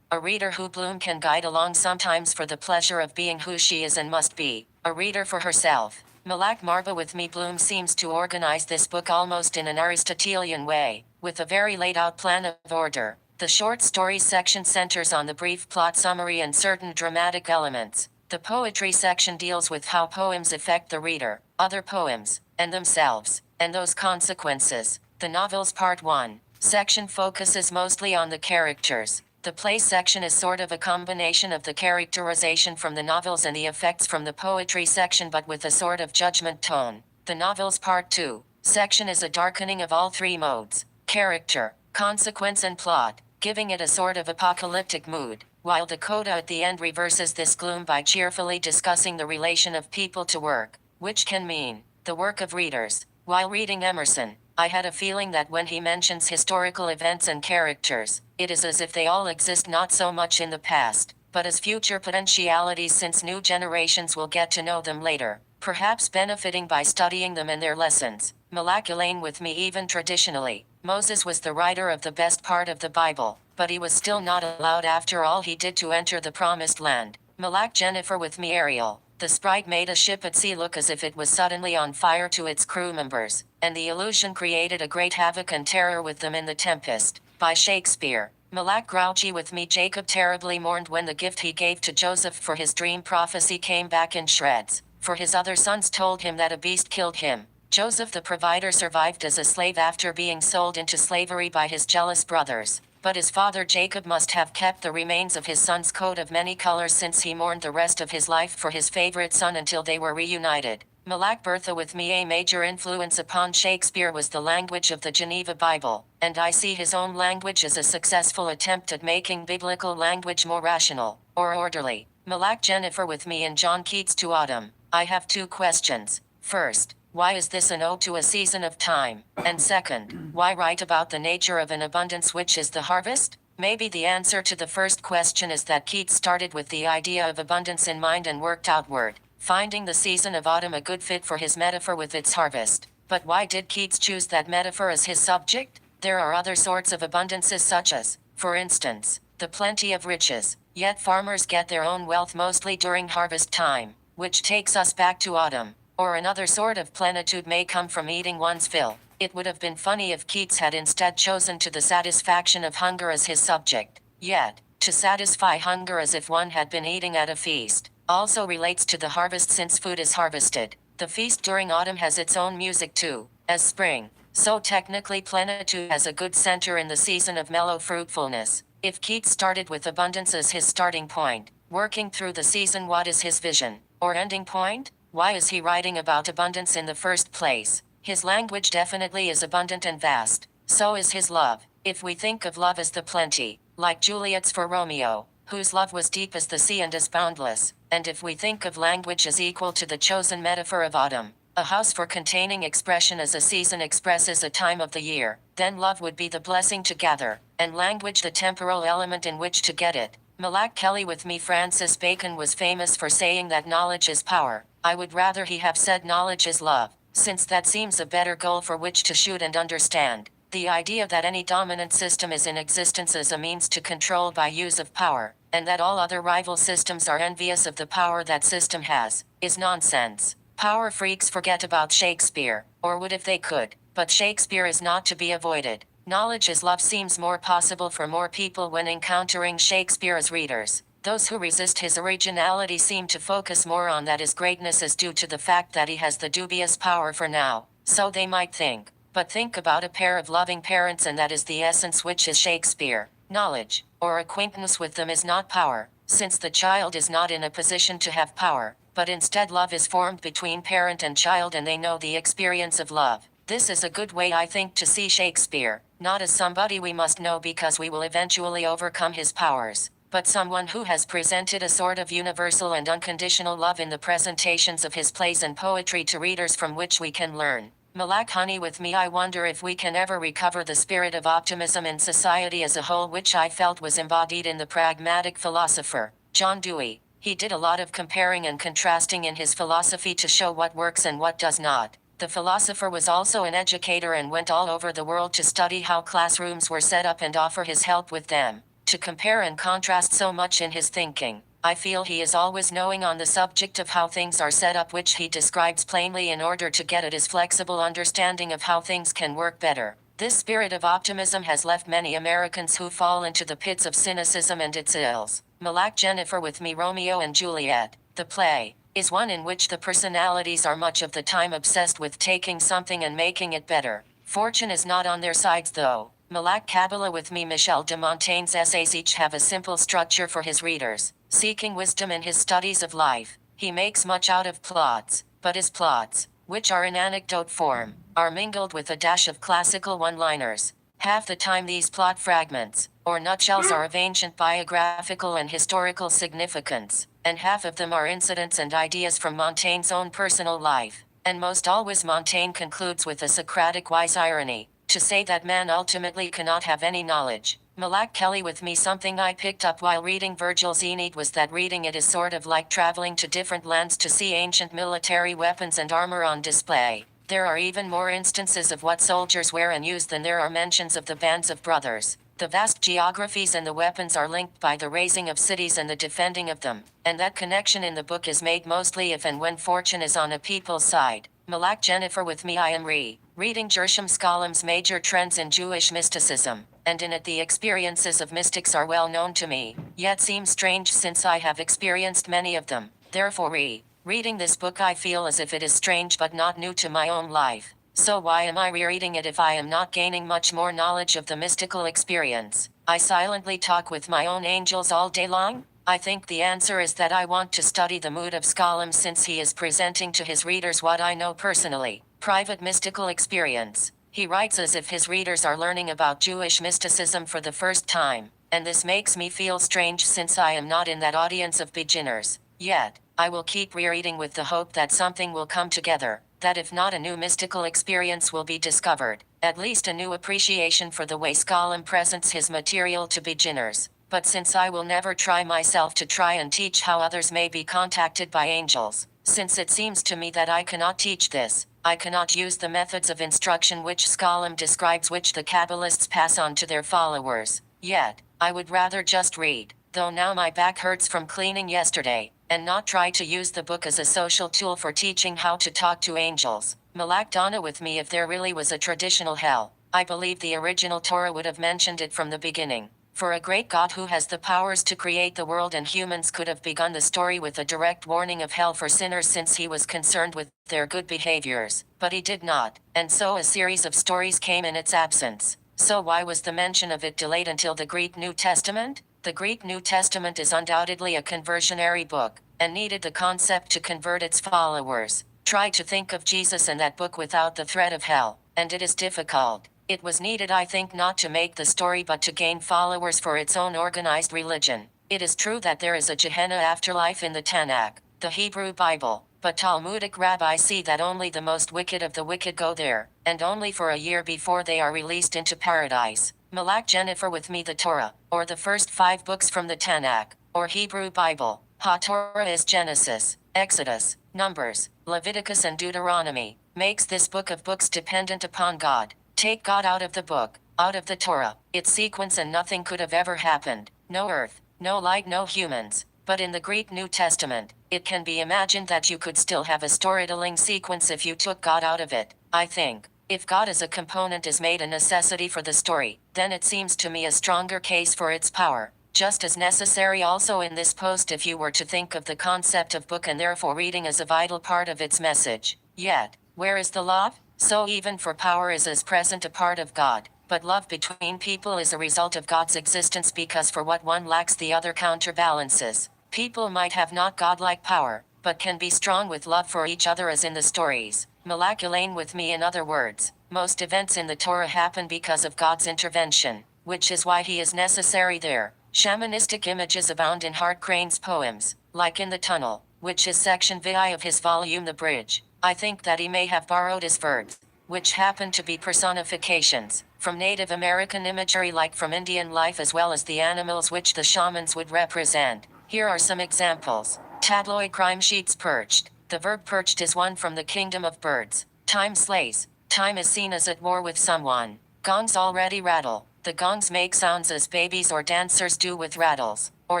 Speaker 1: who Bloom can guide along sometimes for the pleasure of being who she is and must be, a reader for herself. Malak Marba with me. Bloom seems to organize this book almost in an Aristotelian way, with a very laid out plan of order. The short stories section centers on the brief plot summary and certain dramatic elements. The poetry section deals with how poems affect the reader, other poems, and themselves, and those consequences. The novel's Part 1 section focuses mostly on the characters. The play section is sort of a combination of the characterization from the novels and the effects from the poetry section, but with a sort of judgment tone. The novel's Part 2 section is a darkening of all three modes, character, consequence and plot, giving it a sort of apocalyptic mood, while the coda at the end reverses this gloom by cheerfully discussing the relation of people to work, which can mean the work of readers. While reading Emerson, I had a feeling that when he mentions historical events and characters, it is as if they all exist not so much in the past, but as future potentialities, since new generations will get to know them later, perhaps benefiting by studying them and their lessons. Malak Elaine with me. Even traditionally, Moses was the writer of the best part of the Bible, but he was still not allowed after all he did to enter the promised land. Malak Jennifer with me. Ariel, the sprite, made a ship at sea look as if it was suddenly on fire to its crew members, and the illusion created a great havoc and terror with them in The Tempest, by Shakespeare. Malak Grouchy with me. Jacob terribly mourned when the gift he gave to Joseph for his dream prophecy came back in shreds, for his other sons told him that a beast killed him. Joseph the provider survived as a slave after being sold into slavery by his jealous brothers, but his father Jacob must have kept the remains of his son's coat of many colors, since he mourned the rest of his life for his favorite son until they were reunited. Malak Bertha with me. A major influence upon Shakespeare was the language of the Geneva Bible, and I see his own language as a successful attempt at making biblical language more rational, or orderly. Malak Jennifer with me. In John Keats to Autumn, I have two questions. First, why is this an ode to a season of time? And second, why write about the nature of an abundance which is the harvest? Maybe the answer to the first question is that Keats started with the idea of abundance in mind and worked outward, finding the season of autumn a good fit for his metaphor with its harvest. But why did Keats choose that metaphor as his subject? There are other sorts of abundances, such as, for instance, the plenty of riches, yet farmers get their own wealth mostly during harvest time, which takes us back to autumn. Or another sort of plenitude may come from eating one's fill. It would have been funny if Keats had instead chosen to the satisfaction of hunger as his subject. Yet, to satisfy hunger as if one had been eating at a feast, also relates to the harvest, since food is harvested. The feast during autumn has its own music too, as spring. So technically plenitude has a good center in the season of mellow fruitfulness. If Keats started with abundance as his starting point, working through the season, what is his vision, or ending point? Why is he writing about abundance in the first place? His language definitely is abundant and vast. So is his love. If we think of love as the plenty, like Juliet's for Romeo, whose love was deep as the sea and as boundless, and if we think of language as equal to the chosen metaphor of autumn, a house for containing expression as a season expresses a time of the year, then love would be the blessing to gather, and language the temporal element in which to get it. Malak Kelly with me. Francis Bacon was famous for saying that knowledge is power. I would rather he have said knowledge is love, since that seems a better goal for which to shoot and understand. The idea that any dominant system is in existence as a means to control by use of power, and that all other rival systems are envious of the power that system has, is nonsense. Power freaks forget about Shakespeare, or would if they could, but Shakespeare is not to be avoided. Knowledge is love seems more possible for more people when encountering Shakespeare as readers. Those who resist his originality seem to focus more on that his greatness is due to the fact that he has the dubious power for now, so they might think. But think about a pair of loving parents, and that is the essence which is Shakespeare. Knowledge, or acquaintance with them, is not power, since the child is not in a position to have power, but instead love is formed between parent and child, and they know the experience of love. This is a good way, I think, to see Shakespeare, not as somebody we must know because we will eventually overcome his powers, but someone who has presented a sort of universal and unconditional love in the presentations of his plays and poetry to readers from which we can learn. Malak Honey with me, I wonder if we can ever recover the spirit of optimism in society as a whole, which I felt was embodied in the pragmatic philosopher, John Dewey. He did a lot of comparing and contrasting in his philosophy to show what works and what does not. The philosopher was also an educator and went all over the world to study how classrooms were set up and offer his help with them. To compare and contrast so much in his thinking, I feel he is always knowing on the subject of how things are set up, which he describes plainly in order to get at his flexible understanding of how things can work better. This spirit of optimism has left many Americans who fall into the pits of cynicism and its ills. Malak Jennifer with me, Romeo and Juliet, the play, is one in which the personalities are much of the time obsessed with taking something and making it better. Fortune is not on their sides though. Malak Kabbalah with me, Michel de Montaigne's essays each have a simple structure for his readers. Seeking wisdom in his studies of life, he makes much out of plots, but his plots, which are in anecdote form, are mingled with a dash of classical one-liners. Half the time these plot fragments, or nutshells, are of ancient biographical and historical significance, and half of them are incidents and ideas from Montaigne's own personal life. And most always Montaigne concludes with a Socratic wise irony, to say that man ultimately cannot have any knowledge. Malak Kelly with me, something I picked up while reading Virgil's Aeneid was that reading it is sort of like traveling to different lands to see ancient military weapons and armor on display. There are even more instances of what soldiers wear and use than there are mentions of the bands of brothers. The vast geographies and the weapons are linked by the raising of cities and the defending of them, and that connection in the book is made mostly if and when fortune is on a people's side. Malak Jennifer with me, I am reading Gershom Scholem's Major Trends in Jewish Mysticism, and in it the experiences of mystics are well known to me, yet seem strange since I have experienced many of them. Therefore reading this book I feel as if it is strange but not new to my own life. So why am I rereading it if I am not gaining much more knowledge of the mystical experience? I silently talk with my own angels all day long? I think the answer is that I want to study the mood of Scholem, since he is presenting to his readers what I know personally, private mystical experience. He writes as if his readers are learning about Jewish mysticism for the first time, and this makes me feel strange since I am not in that audience of beginners. Yet, I will keep rereading with the hope that something will come together, that if not a new mystical experience will be discovered, at least a new appreciation for the way Scholem presents his material to beginners. But since I will never try myself to try and teach how others may be contacted by angels, since it seems to me that I cannot teach this, I cannot use the methods of instruction which Scholem describes, which the Kabbalists pass on to their followers. Yet, I would rather just read, though now my back hurts from cleaning yesterday, and not try to use the book as a social tool for teaching how to talk to angels. Malak Donna with me, if there really was a traditional hell, I believe the original Torah would have mentioned it from the beginning. For a great God who has the powers to create the world and humans could have begun the story with a direct warning of hell for sinners, since he was concerned with their good behaviors. But he did not, and so a series of stories came in its absence. So why was the mention of it delayed until the Greek New Testament? The Greek New Testament is undoubtedly a conversionary book, and needed the concept to convert its followers. Try to think of Jesus and that book without the threat of hell, and it is difficult. It was needed, I think, not to make the story but to gain followers for its own organized religion. It is true that there is a Gehenna afterlife in the Tanakh, the Hebrew Bible, but Talmudic rabbis see that only the most wicked of the wicked go there, and only for a year before they are released into paradise. Malak Jennifer with me, the Torah, or the first 5 books from the Tanakh, or Hebrew Bible. HaTorah is Genesis, Exodus, Numbers, Leviticus and Deuteronomy, makes this book of books dependent upon God. Take God out of the book, out of the Torah, its sequence, and nothing could have ever happened. No earth, no light, no humans. But in the Greek New Testament, it can be imagined that you could still have a storytelling sequence if you took God out of it. I think, if God as a component is made a necessity for the story, then it seems to me a stronger case for its power. Just as necessary also in this post if you were to think of the concept of book and therefore reading as a vital part of its message. Yet, where is the love? So even for power is as present a part of God, but love between people is a result of God's existence because for what one lacks the other counterbalances. People might have not godlike power, but can be strong with love for each other as in the stories. Malak with me in other words, most events in the Torah happen because of God's intervention, which is why he is necessary there. Shamanistic images abound in Hart Crane's poems, like in The Tunnel, which is section VI of his volume The Bridge. I think that he may have borrowed his verbs, which happen to be personifications, from Native American imagery like from Indian life as well as the animals which the shamans would represent. Here are some examples. Tabloid crime sheets perched. The verb perched is one from the kingdom of birds. Time slays. Time is seen as at war with someone. Gongs already rattle. The gongs make sounds as babies or dancers do with rattles, or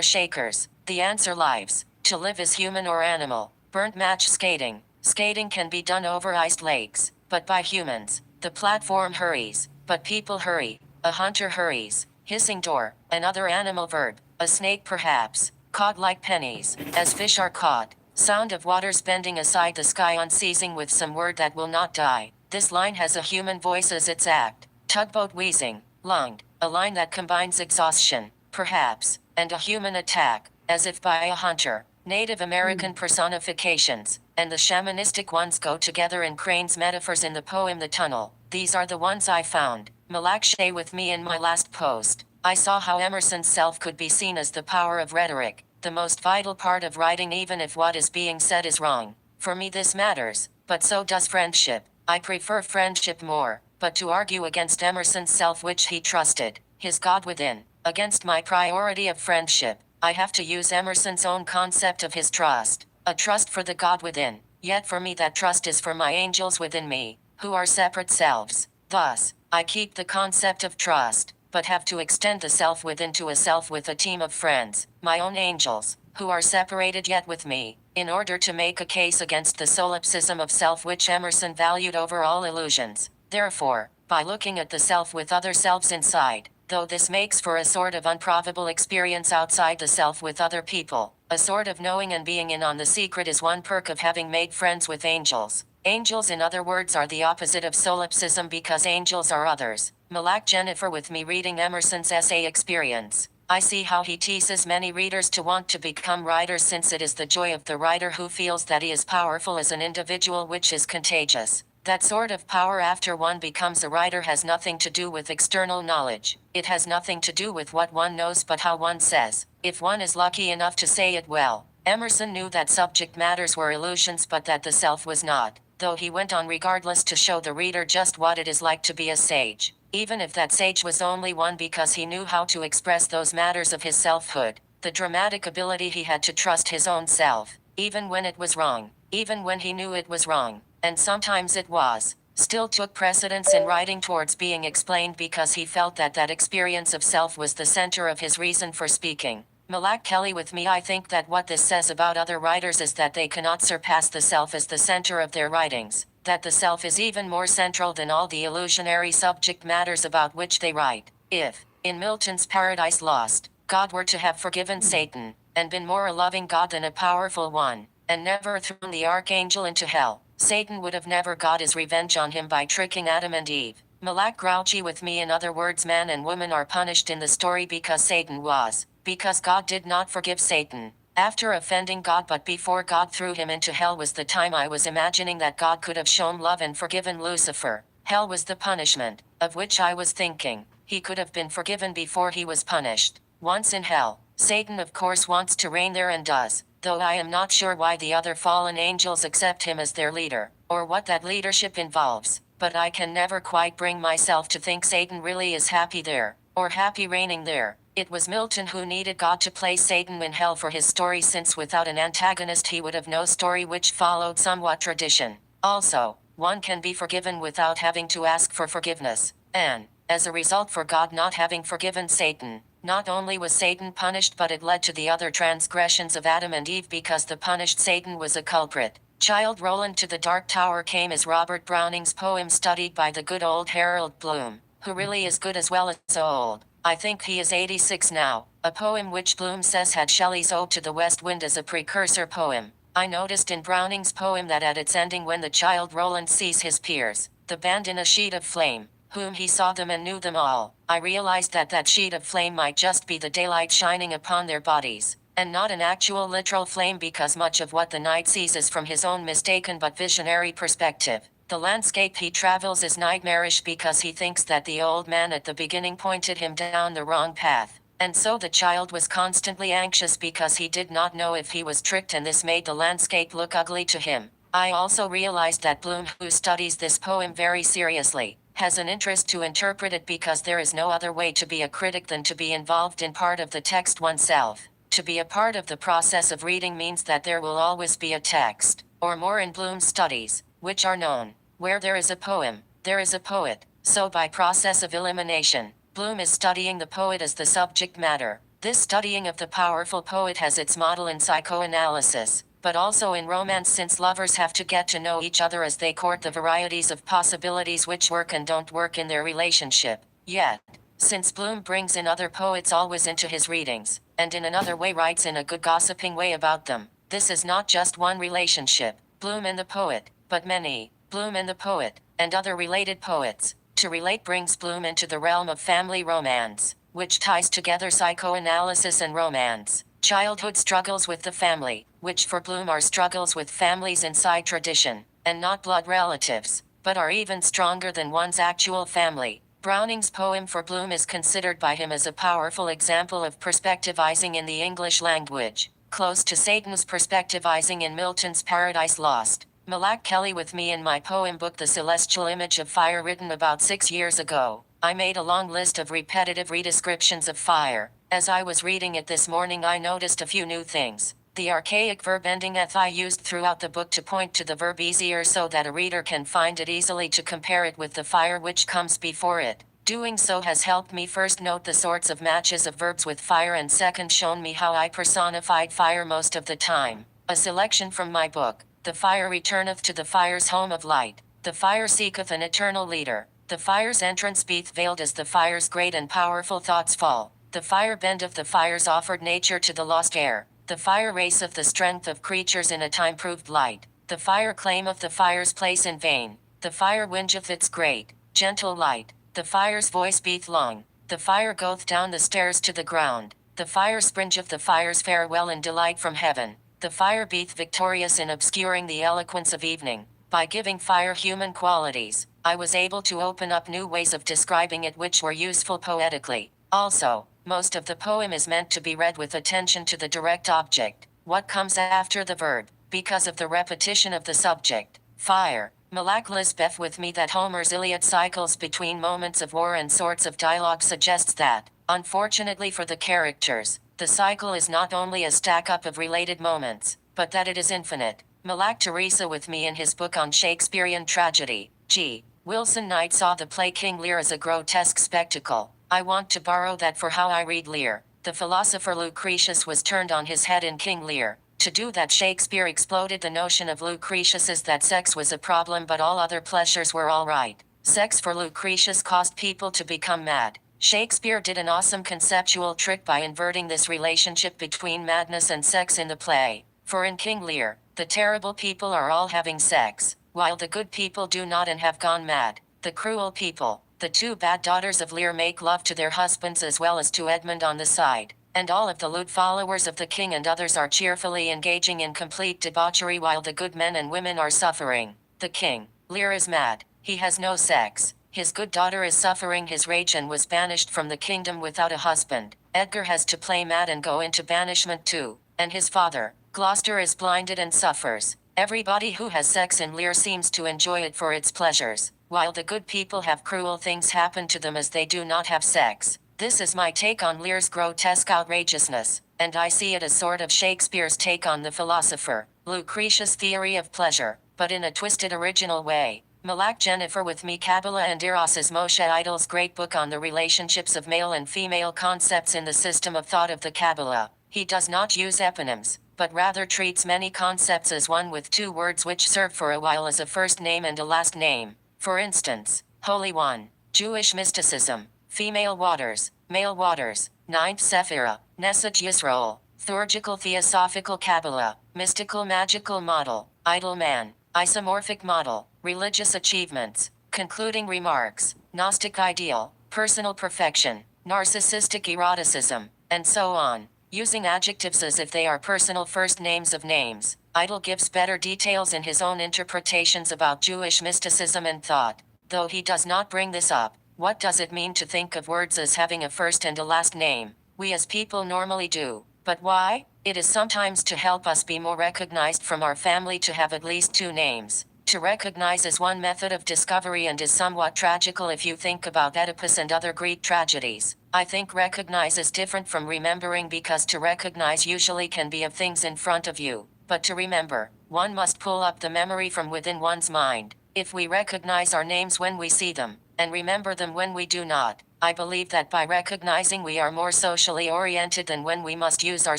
Speaker 1: shakers. The answer lives. To live is human or animal. Burnt match skating. Skating can be done over iced lakes, but by humans. The platform hurries, but people hurry. A hunter hurries. Hissing door. Another animal verb. A snake perhaps. Caught like pennies, as fish are caught. Sound of waters bending aside the sky unceasing with some word that will not die. This line has a human voice as its act. Tugboat wheezing. Lunged, a line that combines exhaustion, perhaps, and a human attack, as if by a hunter. Native American personifications, and the shamanistic ones go together in Crane's metaphors in the poem The Tunnel. These are the ones I found. Malak with me in my last post. I saw how Emerson's self could be seen as the power of rhetoric, the most vital part of writing even if what is being said is wrong. For me this matters, but so does friendship. I prefer friendship more. But to argue against Emerson's self which he trusted, his God within, against my priority of friendship, I have to use Emerson's own concept of his trust, a trust for the God within. Yet for me that trust is for my angels within me, who are separate selves. Thus, I keep the concept of trust, but have to extend the self within to a self with a team of friends, my own angels, who are separated yet with me, in order to make a case against the solipsism of self which Emerson valued over all illusions. Therefore, by looking at the self with other selves inside, though this makes for a sort of unprofitable experience outside the self with other people, a sort of knowing and being in on the secret is one perk of having made friends with angels. Angels in other words are the opposite of solipsism because angels are others. Malak Jennifer with me reading Emerson's essay Experience. I see how he teases many readers to want to become writers since it is the joy of the writer who feels that he is powerful as an individual which is contagious. That sort of power after one becomes a writer has nothing to do with external knowledge. It has nothing to do with what one knows but how one says, if one is lucky enough to say it well. Emerson knew that subject matters were illusions but that the self was not, though he went on regardless to show the reader just what it is like to be a sage. Even if that sage was only one because he knew how to express those matters of his selfhood, the dramatic ability he had to trust his own self, even when it was wrong, even when he knew it was wrong. And sometimes it was, still took precedence in writing towards being explained because he felt that that experience of self was the center of his reason for speaking. Malak Kelly with me I think that what this says about other writers is that they cannot surpass the self as the center of their writings, that the self is even more central than all the illusionary subject matters about which they write. If, in Milton's Paradise Lost, God were to have forgiven Satan, and been more a loving God than a powerful one, and never thrown the archangel into hell, Satan would have never got his revenge on him by tricking Adam and Eve. Malak grouchy with me in other words man and woman are punished in the story because Satan was, because God did not forgive Satan. After offending God but before God threw him into hell was the time I was imagining that God could have shown love and forgiven Lucifer. Hell was the punishment, of which I was thinking. He could have been forgiven before he was punished. Once in hell, Satan of course wants to reign there and does, though I am not sure why the other fallen angels accept him as their leader, or what that leadership involves, but I can never quite bring myself to think Satan really is happy there, or happy reigning there. It was Milton who needed God to place Satan in hell for his story, since without an antagonist he would have no story, which followed somewhat tradition. Also, one can be forgiven without having to ask for forgiveness. And, as a result, for God not having forgiven Satan, not only was Satan punished, but it led to the other transgressions of Adam and Eve, because the punished Satan was a culprit. Childe Roland to the Dark Tower came is Robert Browning's poem, studied by the good old Harold Bloom, who really is good as well as old. I think he is 86 now, a poem which Bloom says had Shelley's Ode to the West Wind as a precursor poem. I noticed in Browning's poem that at its ending, when the Childe Roland sees his peers, the band in a sheet of flame, whom he saw them and knew them all, I realized that that sheet of flame might just be the daylight shining upon their bodies, and not an actual literal flame, because much of what the knight sees is from his own mistaken but visionary perspective. The landscape he travels is nightmarish because he thinks that the old man at the beginning pointed him down the wrong path, and so the child was constantly anxious because he did not know if he was tricked, and this made the landscape look ugly to him. I also realized that Bloom, who studies this poem very seriously, has an interest to interpret it, because there is no other way to be a critic than to be involved in part of the text oneself. To be a part of the process of reading means that there will always be a text, or more in Bloom's studies, which are known. Where there is a poem, there is a poet. So by process of elimination, Bloom is studying the poet as the subject matter. This studying of the powerful poet has its model in psychoanalysis, but also in romance, since lovers have to get to know each other as they court the varieties of possibilities which work and don't work in their relationship. Yet, since Bloom brings in other poets always into his readings, and in another way writes in a good gossiping way about them, this is not just one relationship, Bloom and the poet, but many. Bloom and the poet, and other related poets. To relate brings Bloom into the realm of family romance, which ties together psychoanalysis and romance. Childhood struggles with the family, which for Bloom are struggles with families inside tradition, and not blood relatives, but are even stronger than one's actual family. Browning's poem for Bloom is considered by him as a powerful example of perspectivizing in the English language, close to Satan's perspectivizing in Milton's Paradise Lost. Malak Kelly with me in my poem book The Celestial Image of Fire, written about 6 years ago. I made a long list of repetitive redescriptions of fire. As I was reading it this morning, I noticed a few new things. The archaic verb ending eth I used throughout the book to point to the verb easier, so that a reader can find it easily to compare it with the fire which comes before it. Doing so has helped me first note the sorts of matches of verbs with fire, and second shown me how I personified fire most of the time. A selection from my book. The fire returneth to the fire's home of light. The fire seeketh an eternal leader. The fire's entrance beeth veiled as the fire's great and powerful thoughts fall. The fire bendeth the fire's offered nature to the lost air. The fire raceth the strength of creatures in a time-proved light. The fire claimeth the fire's place in vain. The fire wingeth its great, gentle light. The fire's voice beeth long. The fire goeth down the stairs to the ground. The fire springeth the fire's farewell in delight from heaven. The fire beeth victorious in obscuring the eloquence of evening. By giving fire human qualities, I was able to open up new ways of describing it which were useful poetically. Also, most of the poem is meant to be read with attention to the direct object, what comes after the verb, because of the repetition of the subject, fire. Malak Lisbeth with me that Homer's Iliad cycles between moments of war and sorts of dialogue suggests that, unfortunately for the characters, the cycle is not only a stack-up of related moments, but that it is infinite. Malak Teresa with me in his book on Shakespearean tragedy. G. Wilson Knight saw the play King Lear as a grotesque spectacle. I want to borrow that for how I read Lear. The philosopher Lucretius was turned on his head in King Lear. To do that, Shakespeare exploded the notion of Lucretius's that sex was a problem but all other pleasures were all right. Sex for Lucretius caused people to become mad. Shakespeare did an awesome conceptual trick by inverting this relationship between madness and sex in the play. For in King Lear, the terrible people are all having sex, while the good people do not and have gone mad. The cruel people, the two bad daughters of Lear, make love to their husbands as well as to Edmund on the side, and all of the lewd followers of the king and others are cheerfully engaging in complete debauchery while the good men and women are suffering. The king, Lear, is mad. He has no sex. His good daughter is suffering his rage and was banished from the kingdom without a husband. Edgar has to play mad and go into banishment too. And his father, Gloucester, is blinded and suffers. Everybody who has sex in Lear seems to enjoy it for its pleasures, while the good people have cruel things happen to them as they do not have sex. This is my take on Lear's grotesque outrageousness, and I see it as sort of Shakespeare's take on the philosopher, Lucretius' theory of pleasure, but in a twisted original way. Malak Jennifer with me Kabbalah and Eros is Moshe Idol's great book on the relationships of male and female concepts in the system of thought of the Kabbalah. He does not use eponyms, but rather treats many concepts as one with two words which serve for a while as a first name and a last name. For instance, Holy One, Jewish mysticism, female waters, male waters, ninth Sephirah, Nesach Yisrael, theurgical theosophical Kabbalah, mystical magical model, idol man, isomorphic model, religious achievements, concluding remarks, Gnostic ideal, personal perfection, narcissistic eroticism, and so on. Using adjectives as if they are personal first names of names, Idol gives better details in his own interpretations about Jewish mysticism and thought. Though he does not bring this up, what does it mean to think of words as having a first and a last name? We as people normally do. But why? It is sometimes to help us be more recognized from our family to have at least two names. To recognize is one method of discovery and is somewhat tragical if you think about Oedipus and other Greek tragedies. I think recognize is different from remembering because to recognize usually can be of things in front of you. But to remember, one must pull up the memory from within one's mind. If we recognize our names when we see them, and remember them when we do not, I believe that by recognizing we are more socially oriented than when we must use our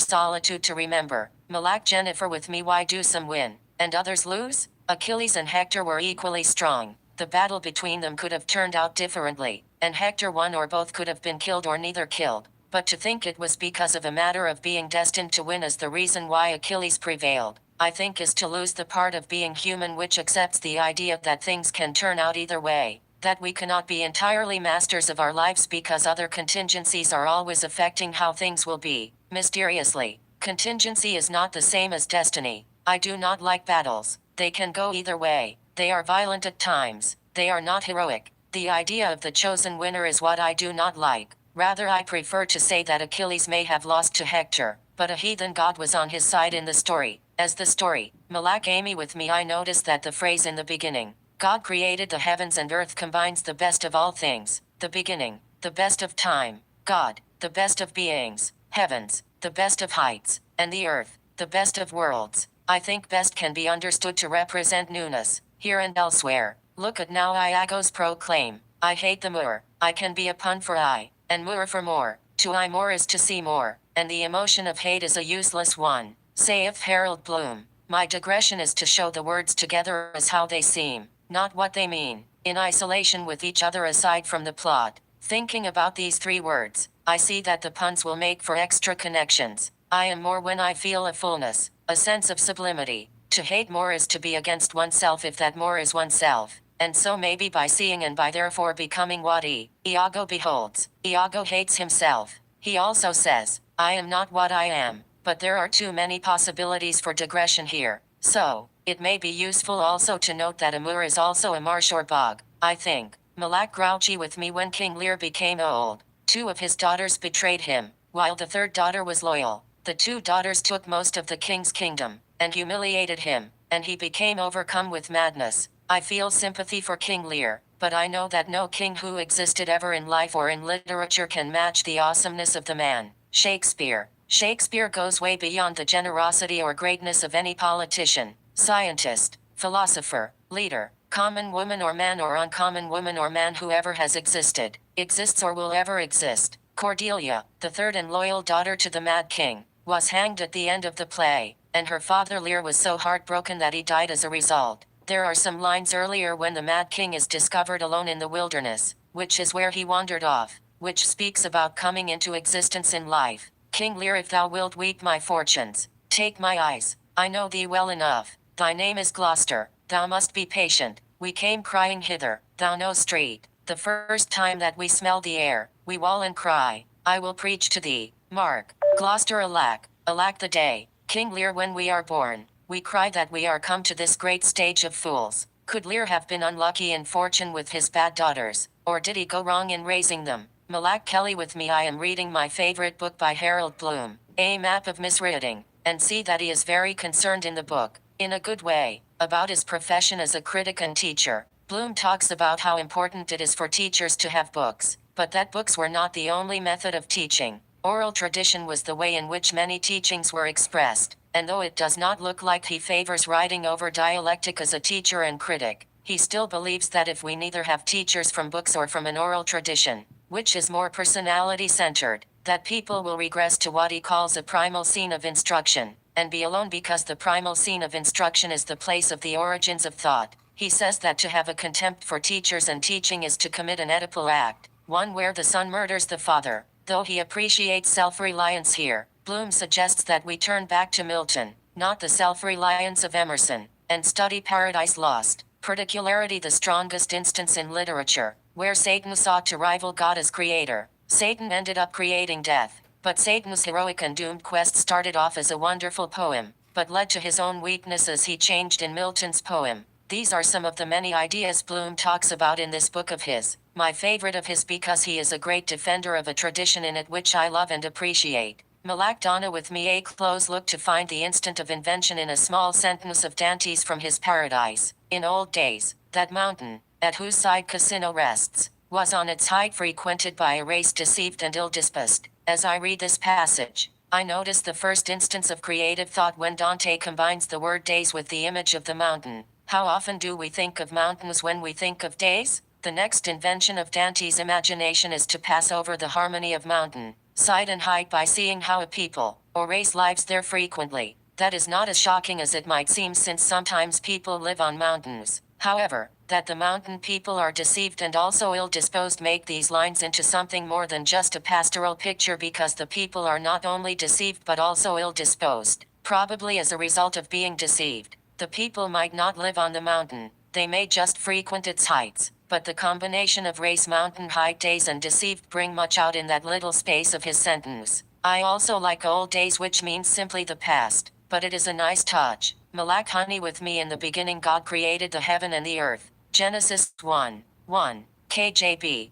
Speaker 1: solitude to remember. Malak Jennifer with me why do some win, and others lose? Achilles and Hector were equally strong. The battle between them could have turned out differently, and Hector won or both could have been killed or neither killed. But to think it was because of a matter of being destined to win as the reason why Achilles prevailed, I think is to lose the part of being human which accepts the idea that things can turn out either way. That we cannot be entirely masters of our lives because other contingencies are always affecting how things will be. Mysteriously, contingency is not the same as destiny. I do not like battles. They can go either way. They are violent at times. They are not heroic. The idea of the chosen winner is what I do not like. Rather, I prefer to say that Achilles may have lost to Hector, but a heathen god was on his side in the story. As the story, Malak Amy with me I noticed that the phrase in the beginning, God created the heavens and earth combines the best of all things, the beginning, the best of time, God, the best of beings, heavens, the best of heights, and the earth, the best of worlds. I think best can be understood to represent newness, here and elsewhere. Look at now Iago's proclaim, I hate the moor, I can be a pun for I, and moor for more, to I more is to see more, and the emotion of hate is a useless one, saith Harold Bloom. My digression is to show the words together as how they seem, not what they mean, in isolation with each other aside from the plot. Thinking about these three words, I see that the puns will make for extra connections. I am more when I feel a fullness, a sense of sublimity. To hate more is to be against oneself if that more is oneself, and so maybe by seeing and by therefore becoming what Iago beholds. Iago hates himself. He also says, I am not what I am, but there are too many possibilities for digression here. So, it may be useful also to note that a moor is also a marsh or bog, I think. Malak grouchy with me when King Lear became old. Two of his daughters betrayed him, while the third daughter was loyal. The two daughters took most of the king's kingdom, and humiliated him, and he became overcome with madness. I feel sympathy for King Lear, but I know that no king who existed ever in life or in literature can match the awesomeness of the man. Shakespeare. Shakespeare goes way beyond the generosity or greatness of any politician, scientist, philosopher, leader, common woman or uncommon woman or man who ever has existed, exists or will ever exist. Cordelia, the third and loyal daughter to the Mad King, was hanged at the end of the play, and her father Lear was so heartbroken that he died as a result. There are some lines earlier when the Mad King is discovered alone in the wilderness, which is where he wandered off, which speaks about coming into existence in life. King Lear, if thou wilt weep my fortunes, take my eyes, I know thee well enough. Thy name is Gloucester, thou must be patient. We came crying hither, thou know street. The first time that we smell the air, we wall and cry, I will preach to thee. Mark, Gloucester, alack the day. King Lear, when we are born, we cry that we are come to this great stage of fools. Could Lear have been unlucky in fortune with his bad daughters, or did he go wrong in raising them? Malak Kelly with me I am reading my favorite book by Harold Bloom, A Map of Misreading, and see that he is very concerned in the book, in a good way, about his profession as a critic and teacher. Bloom talks about how important it is for teachers to have books, but that books were not the only method of teaching. Oral tradition was the way in which many teachings were expressed, and though it does not look like he favors writing over dialectic as a teacher and critic, he still believes that if we neither have teachers from books or from an oral tradition, which is more personality-centered, that people will regress to what he calls a primal scene of instruction, and be alone because the primal scene of instruction is the place of the origins of thought. He says that to have a contempt for teachers and teaching is to commit an Oedipal act, one where the son murders the father. Though he appreciates self-reliance here, Bloom suggests that we turn back to Milton, not the self-reliance of Emerson, and study Paradise Lost, particularly the strongest instance in literature, where Satan sought to rival God as creator. Satan ended up creating death, but Satan's heroic and doomed quest started off as a wonderful poem, but led to his own weaknesses he changed in Milton's poem. These are some of the many ideas Bloom talks about in this book of his, my favorite of his because he is a great defender of a tradition in it which I love and appreciate. Malak Donna with me. A close look to find the instant of invention in a small sentence of Dante's from his Paradise. In old days, that mountain, at whose side Cassino rests, was on its height frequented by a race deceived and ill-disposed. As I read this passage, I notice the first instance of creative thought when Dante combines the word days with the image of the mountain. How often do we think of mountains when we think of days? The next invention of Dante's imagination is to pass over the harmony of mountain, side and height by seeing how a people, or race lives there frequently. That is not as shocking as it might seem since sometimes people live on mountains. However, that the mountain people are deceived and also ill-disposed make these lines into something more than just a pastoral picture because the people are not only deceived but also ill-disposed, probably as a result of being deceived. The people might not live on the mountain, they may just frequent its heights, but the combination of race, mountain, height, days and deceived bring much out in that little space of his sentence. I also like old days, which means simply the past, but it is a nice touch. Malak Honey with me. In the beginning God created the heaven and the earth. Genesis 1:1. KJB.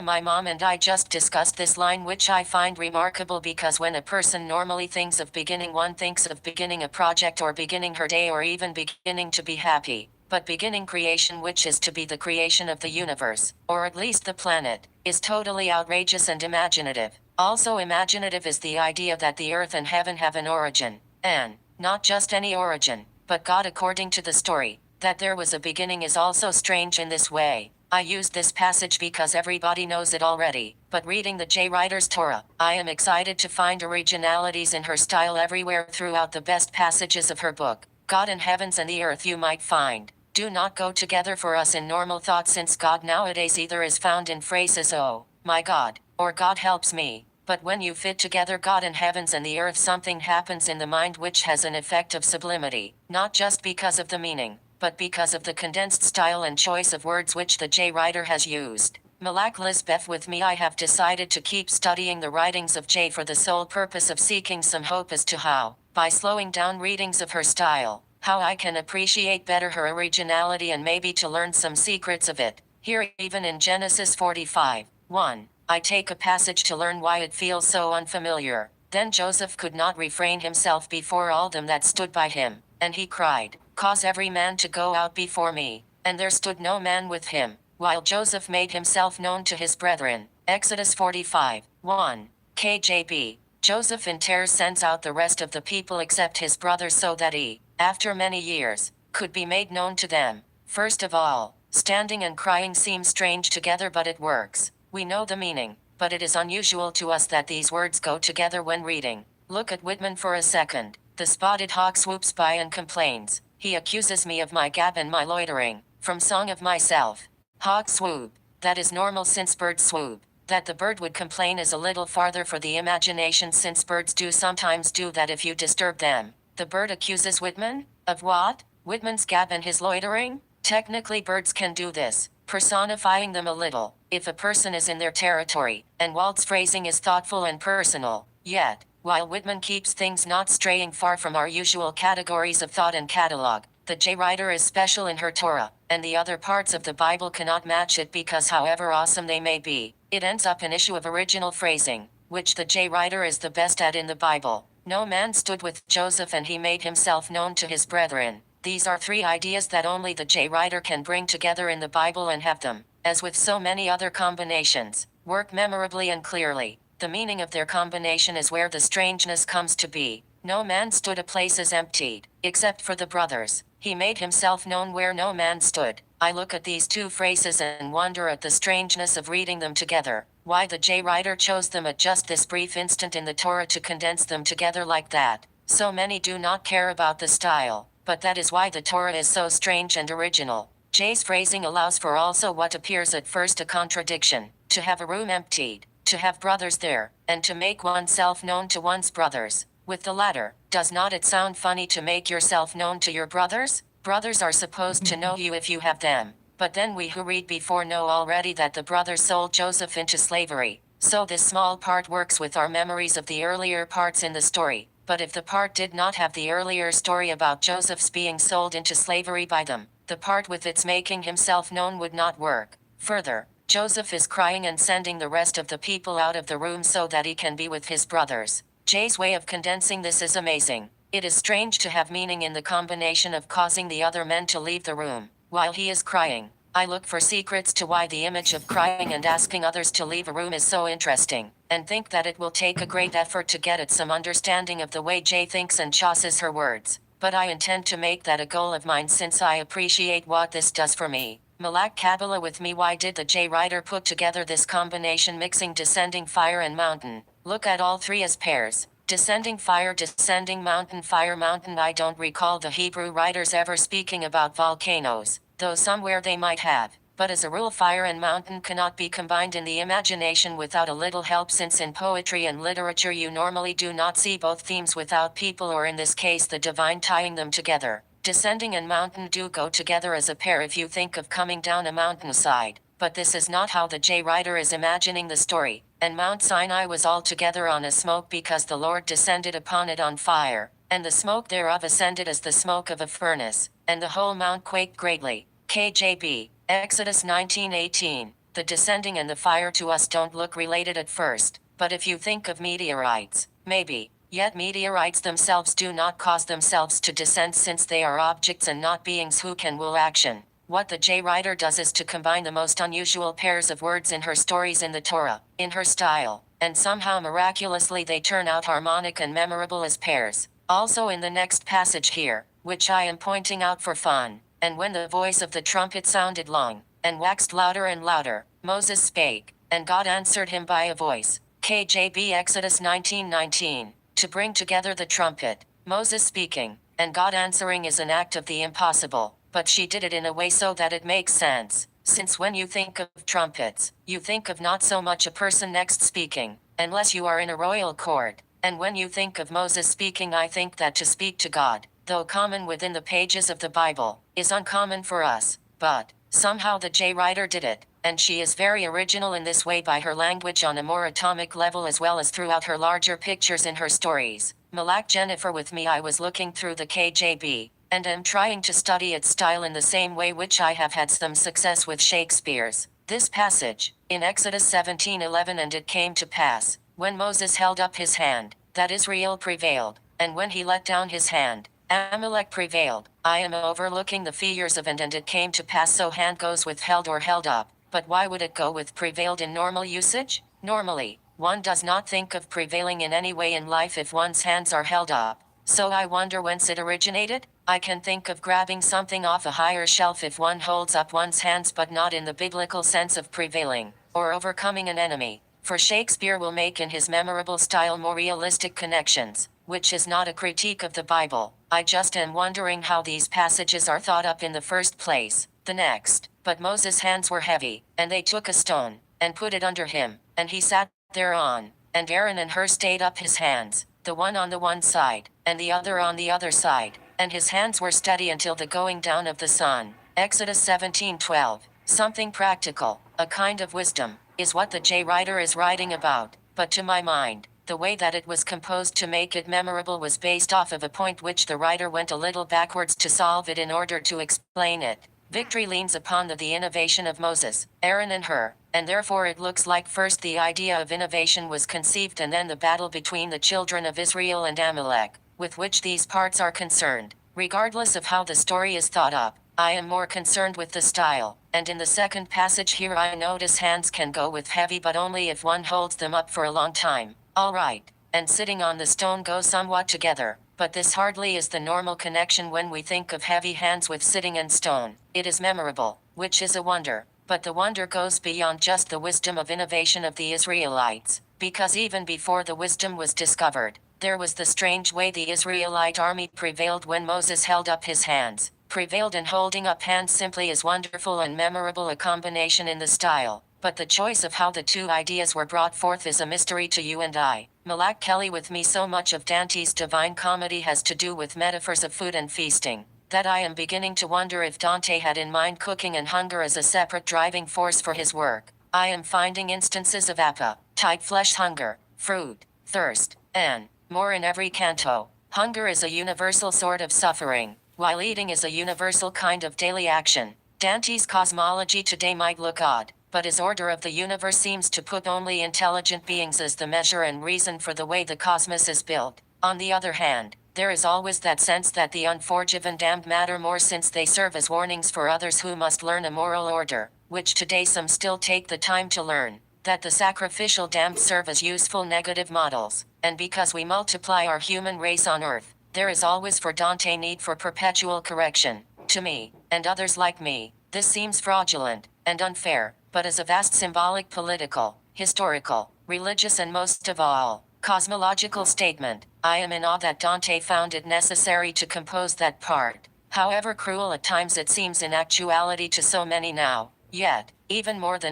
Speaker 1: My mom and I just discussed this line, which I find remarkable because when a person normally thinks of beginning, one thinks of beginning a project or beginning her day or even beginning to be happy. But beginning creation, which is to be the creation of the universe, or at least the planet, is totally outrageous and imaginative. Also imaginative is the idea that the earth and heaven have an origin, and not just any origin, but God according to the story. That there was a beginning is also strange in this way. I used this passage because everybody knows it already, but reading the J. Writer's Torah, I am excited to find originalities in her style everywhere throughout the best passages of her book. God and heavens and the earth you might find do not go together for us in normal thought, since God nowadays either is found in phrases "oh my God" or "God helps me." But when you fit together God and heavens and the earth, something happens in the mind which has an effect of sublimity, not just because of the meaning, but because of the condensed style and choice of words which the J. Writer has used. Malak Lisbeth with me. I have decided to keep studying the writings of J for the sole purpose of seeking some hope as to how, by slowing down readings of her style, how I can appreciate better her originality and maybe to learn some secrets of it. Here, even in Genesis 45:1, I take a passage to learn why it feels so unfamiliar. Then Joseph could not refrain himself before all them that stood by him, and he cried, "Cause every man to go out before me." And there stood no man with him, while Joseph made himself known to his brethren. Exodus 45:1. KJB. Joseph in terror sends out the rest of the people except his brothers so that he, after many years, could be made known to them. First of all, standing and crying seem strange together, but it works. We know the meaning, but it is unusual to us that these words go together when reading. Look at Whitman for a second. The spotted hawk swoops by and complains. He accuses me of my gab and my loitering. From Song of Myself. Hawk swoop. That is normal since birds swoop. That the bird would complain is a little farther for the imagination, since birds do sometimes do that if you disturb them. The bird accuses Whitman? Of what? Whitman's gab and his loitering? Technically birds can do this, personifying them a little, if a person is in their territory, and Walt's phrasing is thoughtful and personal. Yet, while Whitman keeps things not straying far from our usual categories of thought and catalog, the J. Writer is special in her Torah, and the other parts of the Bible cannot match it because however awesome they may be, it ends up an issue of original phrasing, which the J. Writer is the best at in the Bible. No man stood with Joseph and he made himself known to his brethren. These are three ideas that only the J. Writer can bring together in the Bible and have them, as with so many other combinations, work memorably and clearly. The meaning of their combination is where the strangeness comes to be. No man stood, a place is emptied, except for the brothers. He made himself known where no man stood. I look at these two phrases and wonder at the strangeness of reading them together. Why the J writer chose them at just this brief instant in the Torah to condense them together like that. So many do not care about the style, but that is why the Torah is so strange and original. J's phrasing allows for also what appears at first a contradiction: to have a room emptied, to have brothers there, and to make oneself known to one's brothers. With the latter, does not it sound funny to make yourself known to your brothers? Brothers are supposed to know you if you have them. But then we who read before know already that the brothers sold Joseph into slavery. So this small part works with our memories of the earlier parts in the story. But if the part did not have the earlier story about Joseph's being sold into slavery by them, the part with its making himself known would not work. Further, Joseph is crying and sending the rest of the people out of the room so that he can be with his brothers. J's way of condensing this is amazing. It is strange to have meaning in the combination of causing the other men to leave the room while he is crying. I look for secrets to why the image of crying and asking others to leave a room is so interesting, and think that it will take a great effort to get at some understanding of the way J thinks and chooses her words. But I intend to make that a goal of mine since I appreciate what this does for me. Malak Kabbalah with me. Why did the J writer put together this combination mixing descending fire and mountain? Look at all three as pairs. Descending fire, descending mountain, fire, mountain. I don't recall the Hebrew writers ever speaking about volcanoes, though somewhere they might have. But as a rule, fire and mountain cannot be combined in the imagination without a little help, since in poetry and literature you normally do not see both themes without people, or in this case the divine, tying them together. Descending and mountain do go together as a pair if you think of coming down a mountainside. But this is not how the J writer is imagining the story. And Mount Sinai was altogether on a smoke because the Lord descended upon it on fire, and the smoke thereof ascended as the smoke of a furnace, and the whole mount quaked greatly. KJB, Exodus 19:18. The descending and the fire to us don't look related at first, but if you think of meteorites, maybe. Yet meteorites themselves do not cause themselves to descend, since they are objects and not beings who can will action. What the J writer does is to combine the most unusual pairs of words in her stories in the Torah, in her style, and somehow miraculously they turn out harmonic and memorable as pairs. Also in the next passage here, which I am pointing out for fun: and when the voice of the trumpet sounded long, and waxed louder and louder, Moses spake, and God answered him by a voice. KJB, Exodus 19:19. To bring together the trumpet, Moses speaking, and God answering is an act of the impossible. But she did it in a way so that it makes sense, since when you think of trumpets, you think of not so much a person next speaking, unless you are in a royal court, and when you think of Moses speaking, I think that to speak to God, though common within the pages of the Bible, is uncommon for us. But somehow the J writer did it, and she is very original in this way by her language on a more atomic level as well as throughout her larger pictures in her stories. Malak Jennifer with me. I was looking through the KJB, and am trying to study its style in the same way which I have had some success with Shakespeare's. This passage, in Exodus 17:11, and it came to pass, when Moses held up his hand, that Israel prevailed, and when he let down his hand, Amalek prevailed. I am overlooking the figures of and it came to pass, so hand goes with held or held up, but why would it go with prevailed in normal usage? Normally, one does not think of prevailing in any way in life if one's hands are held up. So I wonder whence it originated. I can think of grabbing something off a higher shelf if one holds up one's hands, but not in the biblical sense of prevailing, or overcoming an enemy. For Shakespeare will make in his memorable style more realistic connections, which is not a critique of the Bible. I just am wondering how these passages are thought up in the first place. The next, but Moses' hands were heavy, and they took a stone, and put it under him, and he sat thereon, and Aaron and Hur stayed up his hands, the one on the one side, and the other on the other side, and his hands were steady until the going down of the sun. Exodus 17:12. Something practical, a kind of wisdom, is what the J writer is writing about, but to my mind, the way that it was composed to make it memorable was based off of a point which the writer went a little backwards to solve it in order to explain it. Victory leans upon the innovation of Moses, Aaron and Hur, and therefore it looks like first the idea of innovation was conceived and then the battle between the children of Israel and Amalek, with which these parts are concerned. Regardless of how the story is thought up, I am more concerned with the style, and in the second passage here I notice hands can go with heavy but only if one holds them up for a long time. Alright, and sitting on the stone go somewhat together, but this hardly is the normal connection when we think of heavy hands with sitting and stone. It is memorable, which is a wonder, but the wonder goes beyond just the wisdom of innovation of the Israelites, because even before the wisdom was discovered, there was the strange way the Israelite army prevailed when Moses held up his hands. Prevailed in holding up hands simply is wonderful and memorable a combination in the style, but the choice of how the two ideas were brought forth is a mystery to you and I. Malak Kelly with me. So much of Dante's Divine Comedy has to do with metaphors of food and feasting, that I am beginning to wonder if Dante had in mind cooking and hunger as a separate driving force for his work. I am finding instances of appetite, flesh hunger, fruit, thirst, and more in every canto. Hunger is a universal sort of suffering, while eating is a universal kind of daily action. Dante's cosmology today might look odd, but his order of the universe seems to put only intelligent beings as the measure and reason for the way the cosmos is built. On the other hand, there is always that sense that the unforgiven damned matter more, since they serve as warnings for others who must learn a moral order, which today some still take the time to learn, that the sacrificial damned serve as useful negative models, and because we multiply our human race on earth, there is always for Dante need for perpetual correction. To me, and others like me, this seems fraudulent and unfair, but as a vast symbolic, political, historical, religious and most of all, cosmological statement, I am in awe that Dante found it necessary to compose that part. However cruel at times it seems in actuality to so many now, yet, even more than